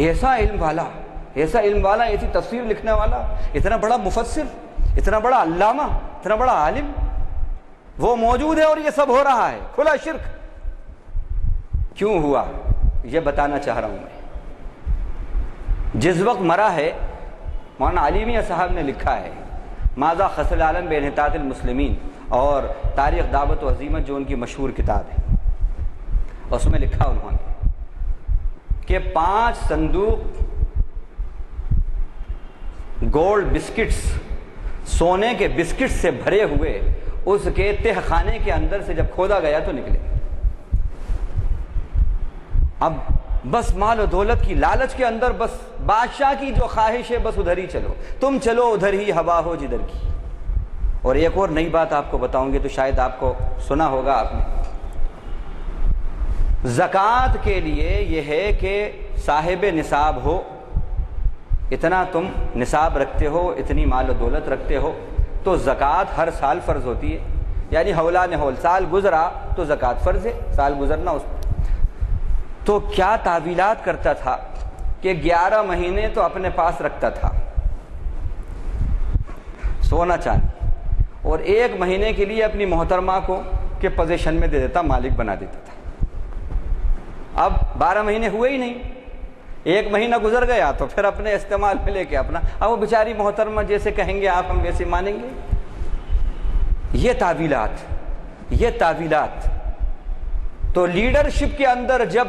ایسا علم والا، ایسی تفسیر لکھنے والا، اتنا بڑا مفسر، اتنا بڑا علامہ، اتنا بڑا عالم وہ موجود ہے اور یہ سب ہو رہا ہے، کھلا شرک۔ کیوں ہوا یہ بتانا چاہ رہا ہوں میں۔ جس وقت مرا ہے، مولانا علی میاں صاحب نے لکھا ہے ماذا خسر العالم بانحطاط المسلمین، اور تاریخ دعوت و عزیمت جو ان کی مشہور کتاب ہے، اس میں لکھا انہوں نے کہ 5 صندوق گولڈ بسکٹس، سونے کے بسکٹ سے بھرے ہوئے اس کے تہ خانے کے اندر سے جب کھودا گیا تو نکلے۔ اب بس مال و دولت کی لالچ کے اندر، بس بادشاہ کی جو خواہش ہے بس ادھر ہی چلو، تم چلو ادھر ہی ہوا ہو جدھر کی۔ اور ایک اور نئی بات آپ کو بتاؤں گی تو شاید آپ کو سنا ہوگا آپ نے، زکوٰۃ کے لیے یہ ہے کہ صاحب نصاب ہو، اتنا تم نصاب رکھتے ہو، اتنی مال و دولت رکھتے ہو، تو زکوٰۃ ہر سال فرض ہوتی ہے۔ یعنی ہولان ہول، سال گزرا تو زکوٰۃ فرض ہے، سال گزرنا اس تو کیا تعویلات کرتا تھا کہ 11 مہینے تو اپنے پاس رکھتا تھا سونا چاندی، اور 1 مہینے کے لیے اپنی محترمہ کو کے پوزیشن میں دے دیتا، مالک بنا دیتا تھا۔ اب 12 مہینے ہوئے ہی نہیں، 1 مہینہ گزر گیا تو پھر اپنے استعمال میں لے کے اپنا، اب وہ بیچاری محترمہ جیسے کہیں گے آپ ہم ویسے مانیں گے۔ یہ تعویلات تو لیڈرشپ کے اندر جب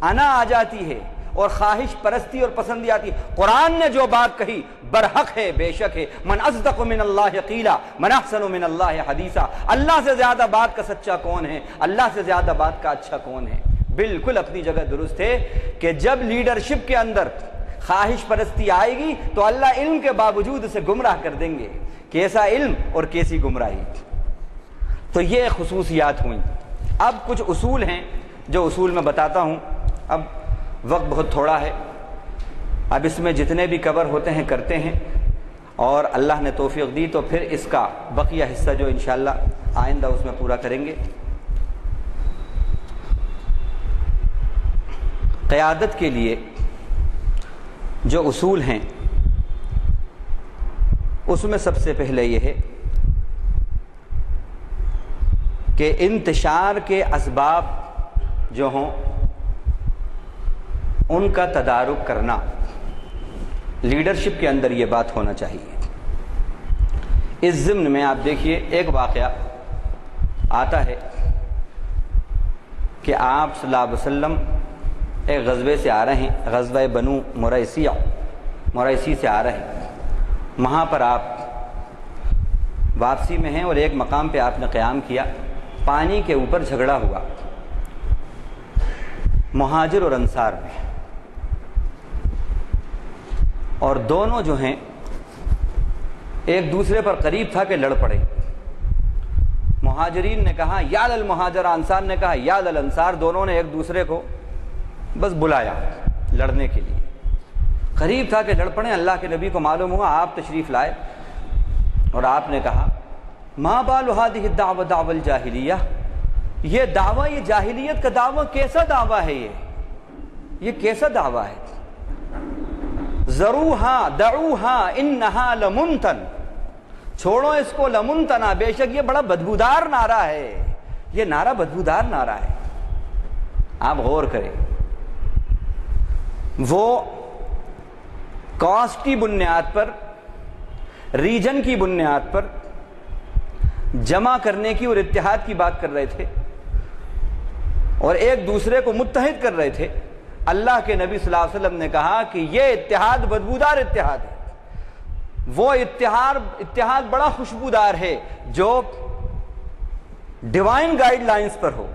انا آ جاتی ہے اور خواہش پرستی اور پسندی آتی ہے، قرآن نے جو بات کہی برحق ہے، بے شک ہے، من اصدق من اللہ قیلا من احسن من اللہ حدیثا، اللہ سے زیادہ بات کا سچا کون ہے، اللہ سے زیادہ بات کا اچھا کون ہے۔ بالکل اپنی جگہ درست ہے کہ جب لیڈرشپ کے اندر خواہش پرستی آئے گی تو اللہ علم کے باوجود اسے گمراہ کر دیں گے، کیسا علم اور کیسی گمراہی۔ تو یہ خصوصیات ہوئیں۔ اب کچھ اصول ہیں جو اصول میں بتاتا ہوں، اب وقت بہت تھوڑا ہے، اب اس میں جتنے بھی کور ہوتے ہیں کرتے ہیں، اور اللہ نے توفیق دی تو پھر اس کا بقیہ حصہ جو انشاءاللہ آئندہ اس میں پورا کریں گے۔ قیادت کے لیے جو اصول ہیں اس میں سب سے پہلے یہ ہے کہ انتشار کے اسباب جو ہوں ان کا تدارک کرنا، لیڈرشپ کے اندر یہ بات ہونا چاہیے۔ اس ضمن میں آپ دیکھیے ایک واقعہ آتا ہے کہ آپ صلی اللہ علیہ وسلم ایک غزوے سے آ رہے ہیں، غزوہ بنو مریسی سے آ رہے ہیں، وہاں پر آپ واپسی میں ہیں اور ایک مقام پہ آپ نے قیام کیا، پانی کے اوپر جھگڑا ہوا مہاجر اور انصار میں، اور دونوں جو ہیں ایک دوسرے پر قریب تھا کہ لڑ پڑے۔ مہاجرین نے کہا یا للمہاجر، انصار نے کہا یا للانصار، دونوں نے ایک دوسرے کو بس بلایا لڑنے کے لیے، قریب تھا کہ لڑ پڑے۔ اللہ کے نبی کو معلوم ہوا، آپ تشریف لائے اور آپ نے کہا ما بال هذه الدعوة دعوى الجاہلیہ، یہ دعویٰ، یہ جاہلیت کا دعویٰ کیسا دعویٰ ہے، یہ کیسا دعویٰ ہے؟ ذروها دعوها انها لمنتن، چھوڑو اس کو، لمنتنا، بے شک یہ بڑا بدبودار نعرہ ہے، یہ نعرہ بدبودار نعرہ ہے۔ آپ غور کریں، وہ کاسٹ کی بنیاد پر، ریجن کی بنیاد پر جمع کرنے کی اور اتحاد کی بات کر رہے تھے اور ایک دوسرے کو متحد کر رہے تھے۔ اللہ کے نبی صلی اللہ علیہ وسلم نے کہا کہ یہ اتحاد بدبودار اتحاد ہے، وہ اتحاد بڑا خوشبودار ہے جو ڈیوائن گائیڈ لائنز پر ہو۔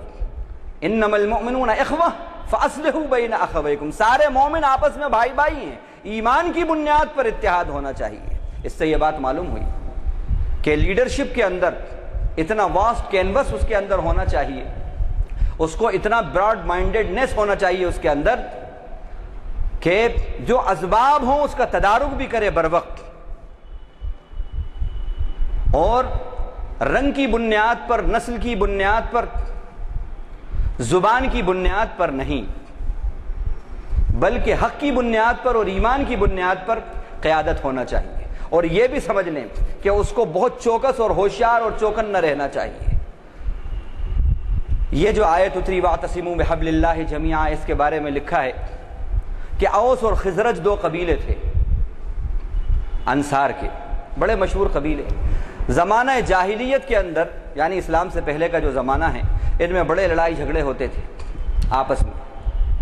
انما المؤمنون اخوہ فاصلحوا بین اخویکم، سارے مومن آپس میں بھائی بھائی ہیں، ایمان کی بنیاد پر اتحاد ہونا چاہیے۔ اس سے یہ بات معلوم ہوئی کہ لیڈرشپ کے اندر اتنا واسٹ کینوس اس کے اندر ہونا چاہیے، اس کو اتنا براڈ مائنڈیڈنیس ہونا چاہیے اس کے اندر کہ جو اسباب ہوں اس کا تدارک بھی کرے بر وقت، اور رنگ کی بنیاد پر، نسل کی بنیاد پر، زبان کی بنیاد پر نہیں، بلکہ حق کی بنیاد پر اور ایمان کی بنیاد پر قیادت ہونا چاہیے۔ اور یہ بھی سمجھ لیں کہ اس کو بہت چوکس اور ہوشیار اور چوکن نہ رہنا چاہیے۔ یہ جو آیت اتری واعتصموا بحبل اللہ جمیعا، اس کے بارے میں لکھا ہے کہ اوس اور خزرج 2 قبیلے تھے انصار کے، بڑے مشہور قبیلے۔ زمانہ جاہلیت کے اندر، یعنی اسلام سے پہلے کا جو زمانہ ہے، ان میں بڑے لڑائی جھگڑے ہوتے تھے، آپس میں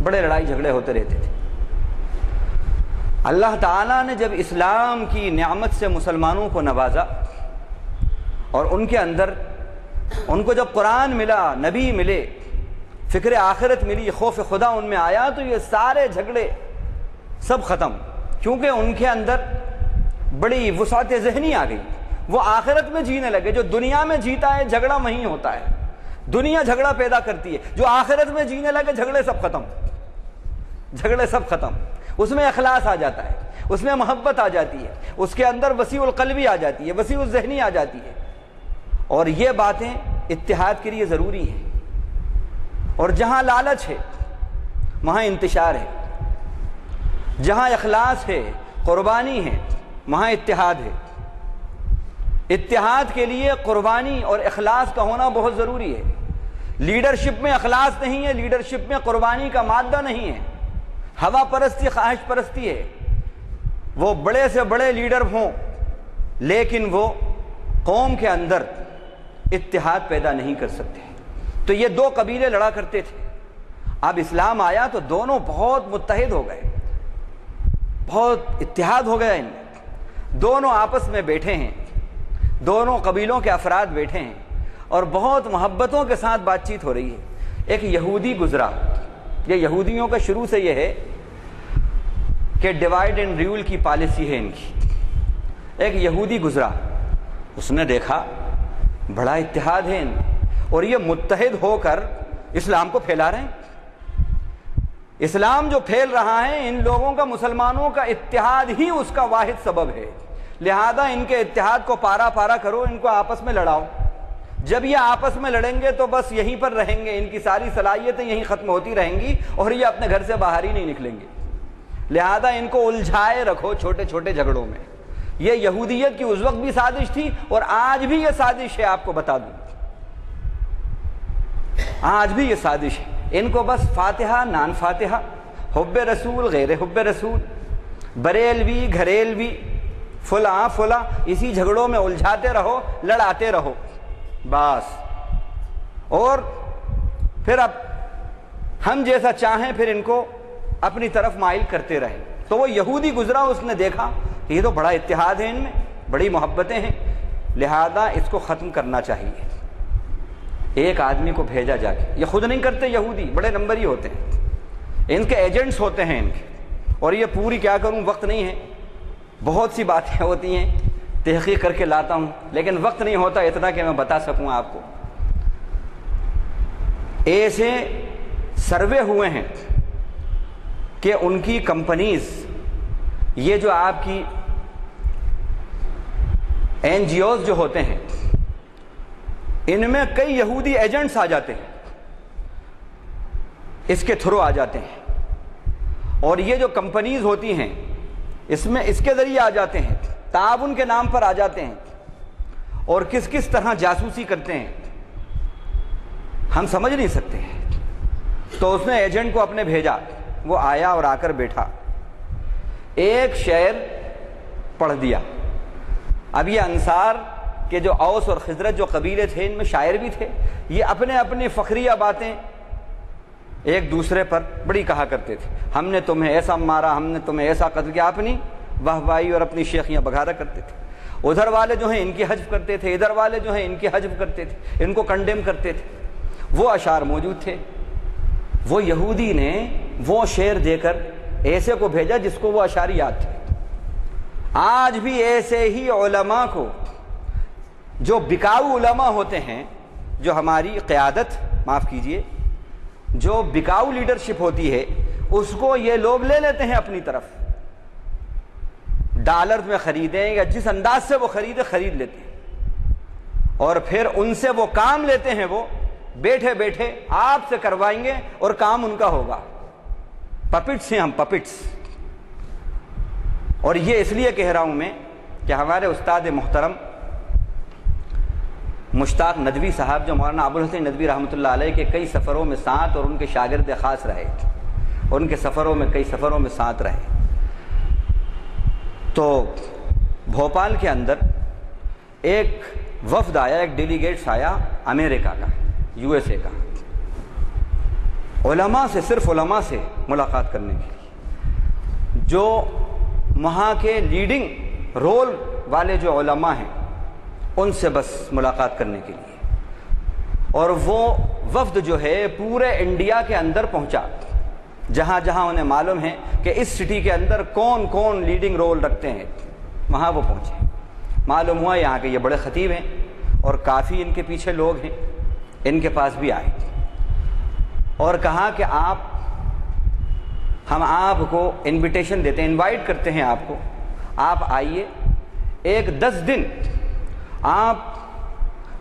بڑے لڑائی جھگڑے ہوتے رہتے تھے۔ اللہ تعالیٰ نے جب اسلام کی نعمت سے مسلمانوں کو نوازا اور ان کے اندر، ان کو جب قرآن ملا، نبی ملے، فکر آخرت ملی، خوف خدا ان میں آیا، تو یہ سارے جھگڑے سب ختم، کیونکہ ان کے اندر بڑی وسعت ذہنی آ گئی، وہ آخرت میں جینے لگے۔ جو دنیا میں جیتا ہے جھگڑا وہیں ہوتا ہے، دنیا جھگڑا پیدا کرتی ہے، جو آخرت میں جینے لگے جھگڑے سب ختم، جھگڑے سب ختم۔ اس میں اخلاص آ جاتا ہے، اس میں محبت آ جاتی ہے، اس کے اندر وسیع القلبی آ جاتی ہے، وسیع الذہنی آ جاتی ہے، اور یہ باتیں اتحاد کے لیے ضروری ہیں. اور جہاں لالچ ہے وہاں انتشار ہے، جہاں اخلاص ہے، قربانی ہے، وہاں اتحاد ہے. اتحاد کے لیے قربانی اور اخلاص کا ہونا بہت ضروری ہے. لیڈرشپ میں اخلاص نہیں ہے، لیڈرشپ میں قربانی کا مادہ نہیں ہے، ہوا پرستی، خواہش پرستی ہے. وہ بڑے سے بڑے لیڈر ہوں لیکن وہ قوم کے اندر اتحاد پیدا نہیں کر سکتے. تو یہ دو قبیلے لڑا کرتے تھے. اب اسلام آیا تو دونوں بہت متحد ہو گئے، بہت اتحاد ہو گیا ان میں. دونوں آپس میں بیٹھے ہیں، دونوں قبیلوں کے افراد بیٹھے ہیں اور بہت محبتوں کے ساتھ بات چیت ہو رہی ہے. ایک یہودی گزرا، یہ یہودیوں کا شروع سے یہ ہے کہ ڈیوائڈ اینڈ رول کی پالیسی ہے ان کی. ایک یہودی گزرا، اس نے دیکھا بڑا اتحاد ہے ان میں اور یہ متحد ہو کر اسلام کو پھیلا رہے ہیں. اسلام جو پھیل رہا ہے، ان لوگوں کا، مسلمانوں کا اتحاد ہی اس کا واحد سبب ہے. لہذا ان کے اتحاد کو پارا پارا کرو، ان کو آپس میں لڑاؤ. جب یہ آپس میں لڑیں گے تو بس یہیں پر رہیں گے، ان کی ساری صلاحیتیں یہیں ختم ہوتی رہیں گی اور یہ اپنے گھر سے باہر ہی نہیں نکلیں گے. لہذا ان کو الجھائے رکھو چھوٹے چھوٹے جھگڑوں میں. یہ یہودیت کی اس وقت بھی سازش تھی اور آج بھی یہ سازش ہے. آپ کو بتا دوں آج بھی یہ سازش ہے. ان کو بس فاتحہ نان فاتحہ، حب رسول غیر حب رسول، بریلوی گھریلوی، فلاں فلاں، اسی جھگڑوں میں الجھاتے رہو، لڑاتے رہو بس. اور پھر اب ہم جیسا چاہیں پھر ان کو اپنی طرف مائل کرتے رہیں. تو وہ یہودی گزرا، اس نے دیکھا کہ یہ تو بڑا اتحاد ہے ان میں، بڑی محبتیں ہیں، لہذا اس کو ختم کرنا چاہیے. ایک آدمی کو بھیجا جا کے. یہ خود نہیں کرتے یہودی، بڑے نمبری ہوتے ہیں، ان کے ایجنٹس ہوتے ہیں ان کے. اور یہ پوری کیا کروں، وقت نہیں ہے، بہت سی باتیں ہوتی ہیں تحقیق کر کے لاتا ہوں لیکن وقت نہیں ہوتا اتنا کہ میں بتا سکوں آپ کو. ایسے سروے ہوئے ہیں کہ ان کی کمپنیز، یہ جو آپ کی این جی اوز جو ہوتے ہیں، ان میں کئی یہودی ایجنٹس آ جاتے ہیں، اس کے تھرو آ جاتے ہیں. اور یہ جو کمپنیز ہوتی ہیں اس میں اس کے ذریعے آ جاتے ہیں، تعاون کے نام پر آ جاتے ہیں اور کس کس طرح جاسوسی کرتے ہیں ہم سمجھ نہیں سکتے ہیں. تو اس نے ایجنٹ کو اپنے بھیجا، وہ آیا اور آ کر بیٹھا، ایک شعر پڑھ دیا. اب یہ انصار کہ جو اوس اور خزرج جو قبیلے تھے ان میں شاعر بھی تھے، یہ اپنے اپنی فخریہ باتیں ایک دوسرے پر بڑی کہا کرتے تھے. ہم نے تمہیں ایسا مارا، ہم نے تمہیں ایسا قتل کیا، اپنی واہوائی اور اپنی شیخیاں بگھارا کرتے تھے. ادھر والے جو ہیں ان کی حذف کرتے تھے، ادھر والے جو ہیں ان کی حذف کرتے تھے، ان کو کنڈیم کرتے تھے. وہ اشعار موجود تھے. وہ یہودی نے وہ شعر دے کر ایسے کو بھیجا جس کو وہ اشعار یاد تھے. آج بھی ایسے ہی علماء کو، جو بکاؤ علماء ہوتے ہیں، جو ہماری قیادت، معاف کیجئے، جو بکاؤ لیڈرشپ ہوتی ہے، اس کو یہ لوگ لے لیتے ہیں اپنی طرف. ڈالر میں خریدیں یا جس انداز سے وہ خرید لیتے ہیں اور پھر ان سے وہ کام لیتے ہیں. وہ بیٹھے بیٹھے آپ سے کروائیں گے اور کام ان کا ہوگا. پپٹس ہیں ہم، پپٹس. اور یہ اس لیے کہہ رہا ہوں میں کہ ہمارے استاد محترم مشتاق ندوی صاحب، جو مولانا ابو الحسن ندوی رحمۃ اللہ علیہ کے کئی سفروں میں ساتھ اور ان کے شاگرد خاص رہے، اور ان کے سفروں میں کئی سفروں میں ساتھ رہے. تو بھوپال کے اندر ایک وفد آیا، ایک ڈیلیگیٹس آیا امریکہ کا، یو ایس اے کا، علماء سے، صرف علماء سے ملاقات کرنے کے لیے. جو وہاں کے لیڈنگ رول والے جو علماء ہیں ان سے بس ملاقات کرنے کے لیے. اور وہ وفد جو ہے پورے انڈیا کے اندر پہنچا، جہاں جہاں انہیں معلوم ہے کہ اس سٹی کے اندر کون کون لیڈنگ رول رکھتے ہیں، وہاں وہ پہنچے. معلوم ہوا یہاں کے یہ بڑے خطیب ہیں اور کافی ان کے پیچھے لوگ ہیں. ان کے پاس بھی آئے اور کہا کہ ہم آپ کو انویٹیشن دیتے ہیں، انوائٹ کرتے ہیں آپ کو، آپ آئیے، ایک 10 دن آپ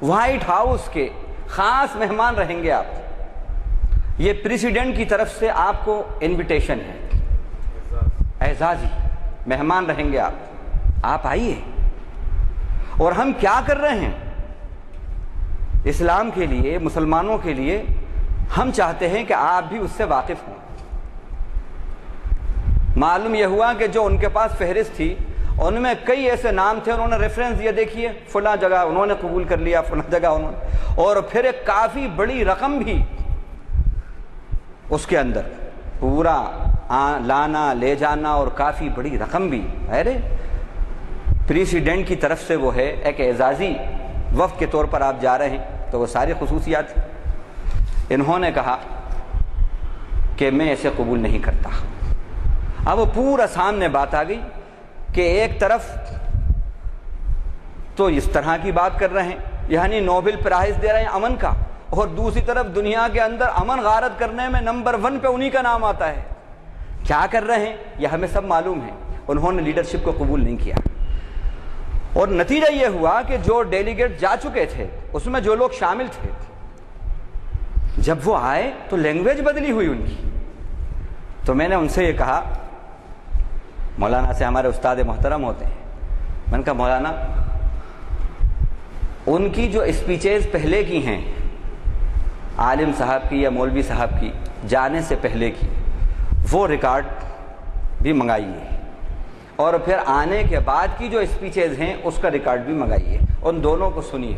وائٹ ہاؤس کے خاص مہمان رہیں گے آپ. یہ پریسیڈنٹ کی طرف سے آپ کو انویٹیشن ہے, اعزازی مہمان رہیں گے آپ آئیے. اور ہم کیا کر رہے ہیں اسلام کے لیے, مسلمانوں کے لیے؟ ہم چاہتے ہیں کہ آپ بھی اس سے واقف ہوں. معلوم یہ ہوا کہ جو ان کے پاس فہرست تھی ان میں کئی ایسے نام تھے, انہوں نے ریفرنس دیا, دیکھیے فلاں جگہ انہوں نے قبول کر لیا, فلاں جگہ انہوں نے, اور پھر ایک کافی بڑی رقم بھی اس کے اندر, پورا لانا لے جانا اور کافی بڑی رقم بھی. ارے پریسیڈنٹ کی طرف سے وہ ہے, ایک اعزازی وفد کے طور پر آپ جا رہے ہیں, تو وہ ساری خصوصیات. انہوں نے کہا کہ میں اسے قبول نہیں کرتا. اب وہ پورا سامنے بات آ گئی کہ ایک طرف تو اس طرح کی بات کر رہے ہیں, یعنی نوبل پرائز دے رہے ہیں امن کا, اور دوسری طرف دنیا کے اندر امن غارت کرنے میں نمبر 1 پہ انہی کا نام آتا ہے. کیا کر رہے ہیں یہ ہمیں سب معلوم ہے. انہوں نے لیڈرشپ کو قبول نہیں کیا, اور نتیجہ یہ ہوا کہ جو ڈیلیگیٹ جا چکے تھے اس میں جو لوگ شامل تھے, جب وہ آئے تو لینگویج بدلی ہوئی ان کی. تو میں نے ان سے یہ کہا, مولانا سے ہمارے استاد محترم ہوتے ہیں, میں نے کہا مولانا ان کی جو اسپیچز پہلے کی ہیں, عالم صاحب کی یا مولوی صاحب کی جانے سے پہلے کی, وہ ریکارڈ بھی منگائیے, اور پھر آنے کے بعد کی جو اسپیچز ہیں اس کا ریکارڈ بھی منگائیے, ان دونوں کو سنیے.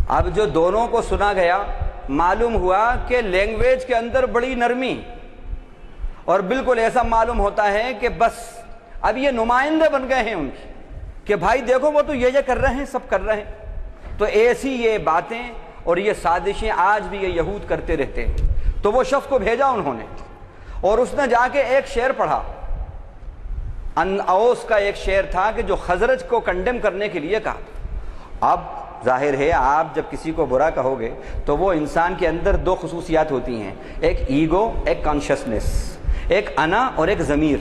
اب جو دونوں کو سنا گیا, معلوم ہوا کہ لینگویج کے اندر بڑی نرمی, اور بالکل ایسا معلوم ہوتا ہے کہ بس اب یہ نمائندے بن گئے ہیں ان کی, کہ بھائی دیکھو وہ تو یہ کر رہے ہیں, سب کر رہے ہیں. تو ایسی یہ باتیں اور یہ سازشیں آج بھی یہ یہود کرتے رہتے ہیں. تو وہ شخص کو بھیجا انہوں نے, اور اس نے جا کے ایک شعر پڑھا. اوس کا ایک شعر تھا کہ جو خزرج کو کنڈیم کرنے کے لیے کہا. اب ظاہر ہے آپ جب کسی کو برا کہو گے تو وہ انسان کے اندر 2 خصوصیات ہوتی ہیں, ایک ایگو, ایک کانشسنس, ایک انا اور ایک ضمیر.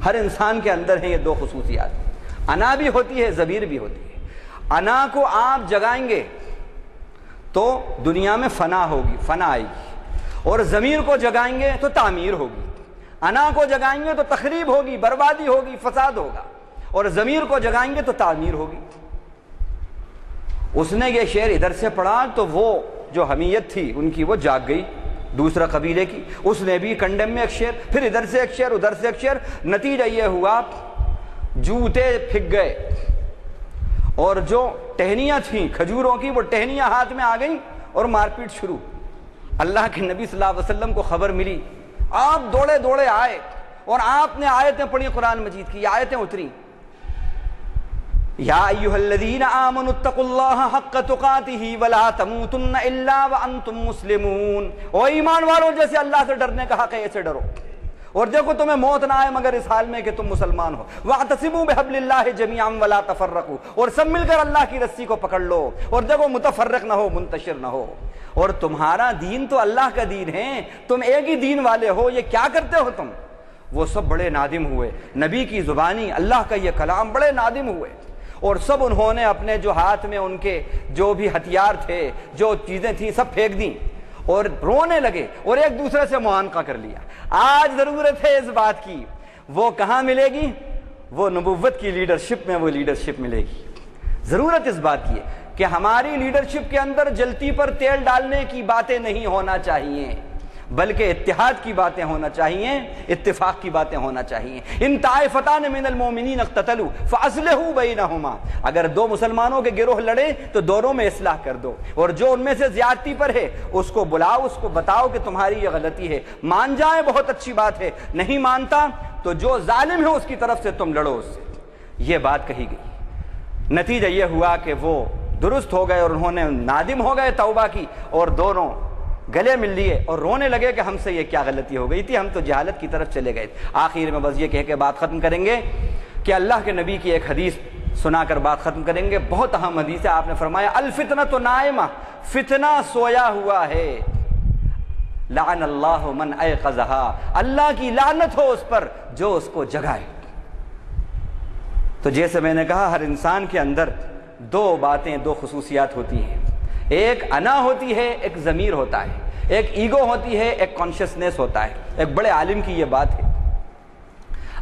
ہر انسان کے اندر ہیں یہ 2 خصوصیات. انا بھی ہوتی ہے, ضمیر بھی ہوتی ہے. انا کو آپ جگائیں گے تو دنیا میں فنا ہوگی, فنا آئے گی, اور ضمیر کو جگائیں گے تو تعمیر ہوگی. انا کو جگائیں گے تو تخریب ہوگی, بربادی ہوگی, فساد ہوگا, اور ضمیر کو جگائیں گے تو تعمیر ہوگی. اس نے یہ شعر ادھر سے پڑھا تو وہ جو حمیت تھی ان کی وہ جاگ گئی, دوسرا قبیلے کی. اس نے بھی کنڈم میں ایک شعر, پھر ادھر سے ایک شعر, ادھر سے ایک شعر. نتیجہ یہ ہوا جوتے پھک گئے, اور جو ٹہنیاں تھیں کھجوروں کی وہ ٹہنیاں ہاتھ میں آ گئیں, اور مار پیٹ شروع. اللہ کے نبی صلی اللہ علیہ وسلم کو خبر ملی, آپ دوڑے دوڑے آئے, اور آپ نے آیتیں پڑھی قرآن مجید کی. آیتیں اتری, یا ایھا الذین آمنوا اتقوا اللہ حق تقاتہ ولا تموتن الا وانتم مسلمون. او ایمان والوں, جیسے اللہ سے ڈرنے کا حق ہے ایسے ڈرو, اور دیکھو تمہیں موت نہ آئے مگر اس حال میں کہ تم مسلمان ہو. واعتصموا بحبل اللہ جميعا ولا تفرقوا, اور سب مل کر اللہ کی رسی کو پکڑ لو, اور دیکھو متفرق نہ ہو, منتشر نہ ہو. اور تمہارا دین تو اللہ کا دین ہے, تم ایک ہی دین والے ہو, یہ کیا کرتے ہو تم؟ وہ سب بڑے نادم ہوئے. نبی کی زبانی اللہ کا یہ کلام, بڑے نادم ہوئے, اور سب انہوں نے اپنے جو ہاتھ میں ان کے جو بھی ہتھیار تھے, جو چیزیں تھیں, سب پھینک دیں اور رونے لگے, اور ایک دوسرے سے معانقہ کر لیا. آج ضرورت ہے اس بات کی, وہ کہاں ملے گی؟ وہ نبوت کی لیڈرشپ میں وہ لیڈرشپ ملے گی. ضرورت اس بات کی ہے کہ ہماری لیڈرشپ کے اندر جلتی پر تیل ڈالنے کی باتیں نہیں ہونا چاہیے, بلکہ اتحاد کی باتیں ہونا چاہیے, اتفاق کی باتیں ہونا چاہیے. ان طائفتان من المؤمنین اقتتلوا فاصلحوا بینہما, اگر 2 مسلمانوں کے گروہ لڑے تو دونوں میں اصلاح کر دو, اور جو ان میں سے زیادتی پر ہے اس کو بلاؤ, اس کو بتاؤ کہ تمہاری یہ غلطی ہے. مان جائے بہت اچھی بات ہے, نہیں مانتا تو جو ظالم ہے اس کی طرف سے تم لڑو اس سے. یہ بات کہی گئی. نتیجہ یہ ہوا کہ وہ درست ہو گئے, اور انہوں نے نادم ہو گئے توبہ کی, اور دونوں گلے مل لیے اور رونے لگے کہ ہم سے یہ کیا غلطی ہو گئی تھی, ہم تو جہالت کی طرف چلے گئے. آخر میں بس یہ کہہ کے بات ختم کریں گے کہ اللہ کے نبی کی ایک حدیث سنا کر بات ختم کریں گے. بہت اہم حدیث ہے. آپ نے فرمایا الفتنۃ نائمہ, فتنہ سویا ہوا ہے, لعن اللہ من ایقظھا, اللہ کی لعنت ہو اس پر جو اس کو جگائے. تو جیسے میں نے کہا ہر انسان کے اندر دو باتیں، دو خصوصیات ہوتی ہیں، ایک انا ہوتی ہے، ایک ضمیر ہوتا ہے، ایک ایگو ہوتی ہے، ایک کانشیسنیس ہوتا ہے۔ ایک بڑے عالم کی یہ بات ہے،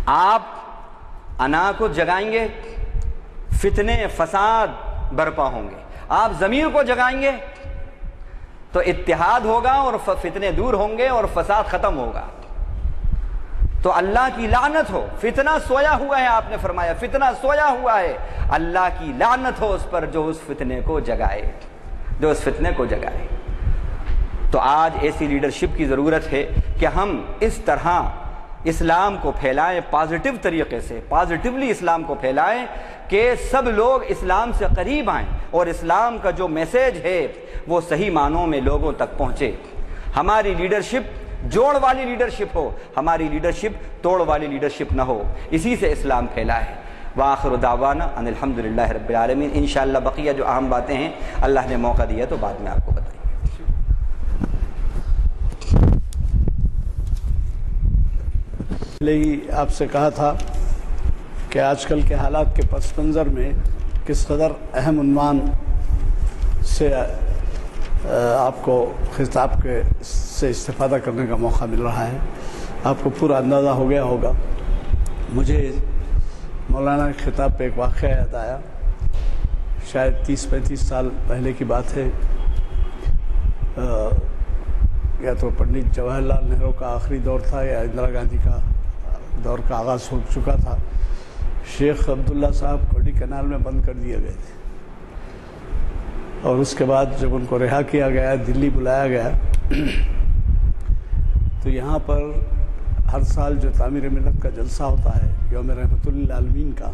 آپ انا کو جگائیں گے فتنے فساد برپا ہوں گے، آپ ضمیر کو جگائیں گے تو اتحاد ہوگا اور فتنے دور ہوں گے اور فساد ختم ہوگا۔ تو اللہ کی لعنت ہو، فتنہ سویا ہوا ہے، آپ نے فرمایا فتنہ سویا ہوا ہے، اللہ کی لعنت ہو اس پر جو اس فتنے کو جگائے، جو اس فتنے کو جگائے۔ تو آج ایسی لیڈرشپ کی ضرورت ہے کہ ہم اس طرح اسلام کو پھیلائیں، پازیٹیو طریقے سے، پازیٹیولی اسلام کو پھیلائیں کہ سب لوگ اسلام سے قریب آئیں اور اسلام کا جو میسیج ہے وہ صحیح معنوں میں لوگوں تک پہنچے۔ ہماری لیڈرشپ جوڑ والی لیڈرشپ ہو، ہماری لیڈرشپ توڑ والی لیڈرشپ نہ ہو، اسی سے اسلام پھیلا ہے۔ وآخر دعوانا ان الحمدللہ رب العالمین۔ انشاءاللہ بقیہ جو اہم باتیں ہیں اللہ نے موقع دیا تو بعد میں آپ کو بتائیں گے۔ پہلے ہی آپ سے کہا تھا کہ آج کل کے حالات کے پس منظر میں کس قدر اہم عنوان سے آپ کو خطاب سے استفادہ کرنے کا موقع مل رہا ہے، آپ کو پورا اندازہ ہو گیا ہوگا۔ مجھے مولانا کے خطاب پہ ایک واقعہ یاد آیا، شاید 30-35 سال پہلے کی بات ہے۔ یا تو پنڈت جواہر لال نہرو کا آخری دور تھا یا اندرا گاندھی کا دور کا آغاز ہو چکا تھا۔ شیخ عبداللہ صاحب کوڈی کنال میں بند کر دیے گئے تھے، اور اس کے بعد جب ان کو رہا کیا گیا، دلی بلایا گیا، تو یہاں پر ہر سال جو تعمیر ملت کا جلسہ ہوتا ہے یوم رحمت للعالمین کا،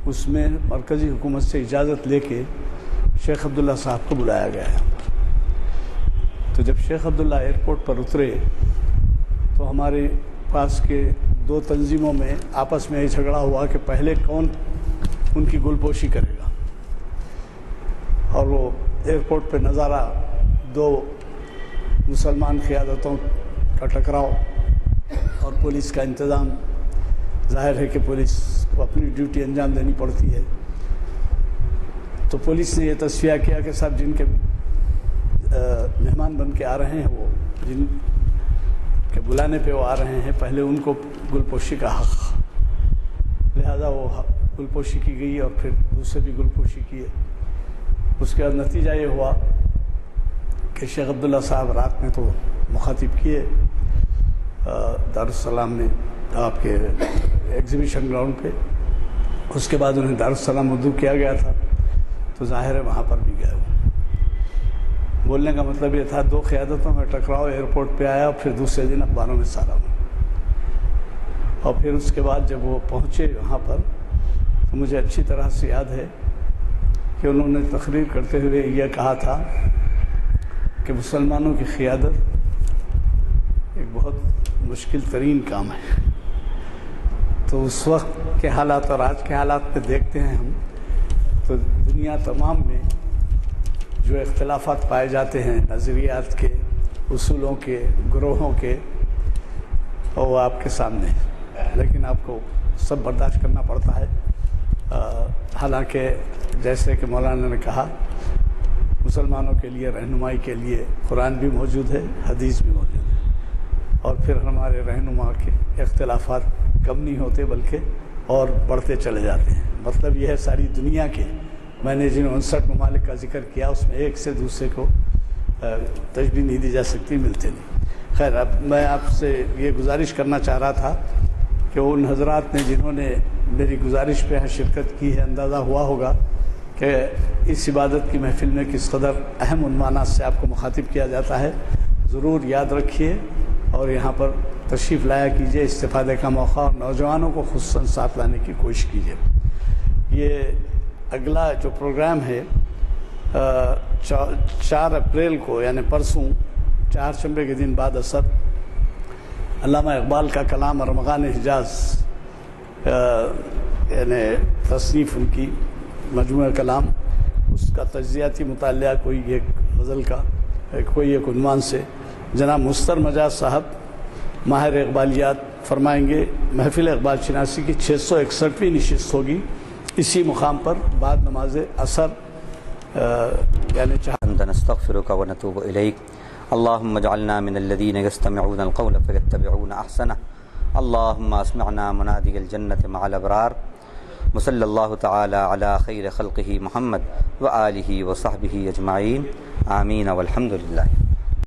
اس میں مرکزی حکومت سے اجازت لے کے شیخ عبداللہ صاحب کو بلایا گیا ہے۔ تو جب شیخ عبداللہ ایئرپورٹ پر اترے تو ہمارے پاس کے دو تنظیموں میں آپس میں یہ جھگڑا ہوا کہ پہلے کون ان کی گل پوشی کرے گا، اور وہ ایئرپورٹ پہ نظارہ دو مسلمان قیادتوں کا ٹکراؤ اور پولیس کا انتظام۔ ظاہر ہے کہ پولیس کو اپنی ڈیوٹی انجام دینی پڑتی ہے، تو پولیس نے یہ تصفیہ کیا کہ صاحب جن کے مہمان بن کے آ رہے ہیں، وہ جن کے بلانے پہ وہ آ رہے ہیں، پہلے ان کو گل پوشی کا حق، لہذا وہ گل پوشی کی گئی اور پھر دوسرے بھی گل پوشی کیے۔ اس کے بعد نتیجہ یہ ہوا کہ شیخ عبداللہ صاحب رات میں تو مخاطب کیے دارالسلام میں، آپ کے ایگزیبیشن گراؤنڈ پہ۔ اس کے بعد انہیں دارالسلام اردو کیا گیا تھا، تو ظاہر ہے وہاں پر بھی گئے۔ بولنے کا مطلب یہ تھا دو قیادتوں میں ٹکراؤ ایئرپورٹ پہ آیا، اور پھر دوسرے دن اخباروں میں سارا ہوا۔ اور پھر اس کے بعد جب وہ پہنچے وہاں پر تو مجھے اچھی طرح سے یاد ہے کہ انہوں نے تقریر کرتے ہوئے یہ کہا تھا کہ مسلمانوں کی قیادت ایک بہت مشکل ترین کام ہے۔ تو اس وقت کے حالات اور آج کے حالات پہ دیکھتے ہیں ہم، تو دنیا تمام میں جو اختلافات پائے جاتے ہیں نظریات کے، اصولوں کے، گروہوں کے، اور وہ آپ کے سامنے ہے، لیکن آپ کو سب برداشت کرنا پڑتا ہے۔ حالانکہ جیسے کہ مولانا نے کہا، مسلمانوں کے لیے رہنمائی کے لیے قرآن بھی موجود ہے، حدیث بھی موجود ہے، اور پھر ہمارے رہنما کے اختلافات کم نہیں ہوتے بلکہ اور بڑھتے چلے جاتے ہیں۔ مطلب یہ ہے ساری دنیا کے، میں نے جن 59 ممالک کا ذکر کیا اس میں ایک سے دوسرے کو تشبیہ نہیں دی جا سکتی، ملتے نہیں۔ خیر، اب میں آپ سے یہ گزارش کرنا چاہ رہا تھا کہ ان حضرات نے جنہوں نے میری گزارش پہ شرکت کی ہے، اندازہ ہوا ہوگا کہ اس عبادت کی محفل میں کس قدر اہم عنوانات سے آپ کو مخاطب کیا جاتا ہے۔ ضرور یاد رکھیے اور یہاں پر تشریف لایا کیجیے، استفادے کا موقع، اور نوجوانوں کو خصوصاً ساتھ لانے کی کوشش کیجیے۔ یہ اگلا جو پروگرام ہے 4 اپریل کو، یعنی پرسوں چہارشنبے کے دن بعد اثر، علامہ اقبال کا کلام ارمغان حجاز، یعنی تصنیف ان کی مجموعہ کلام، اس کا تجزیاتی مطالعہ کوئی ایک غزل کا کوئی ایک عنوان سے جناب مستر مجاز صاحب ماہر اقبالیات فرمائیں گے۔ محفل اقبال شناسی کی 661ویں نشست ہوگی اسی مقام پر بعد نماز عصر یعنی حمدا نستغفرك ونتوب إليك اللهم اجعلنا من الذين يستمعون القول فيتبعون أحسنه اللهم اسمعنا منادي الجنة مع الأبرار وصلى الله تعالى على خير خلقه محمد وآله وصحبه أجمعين آمين والحمد لله.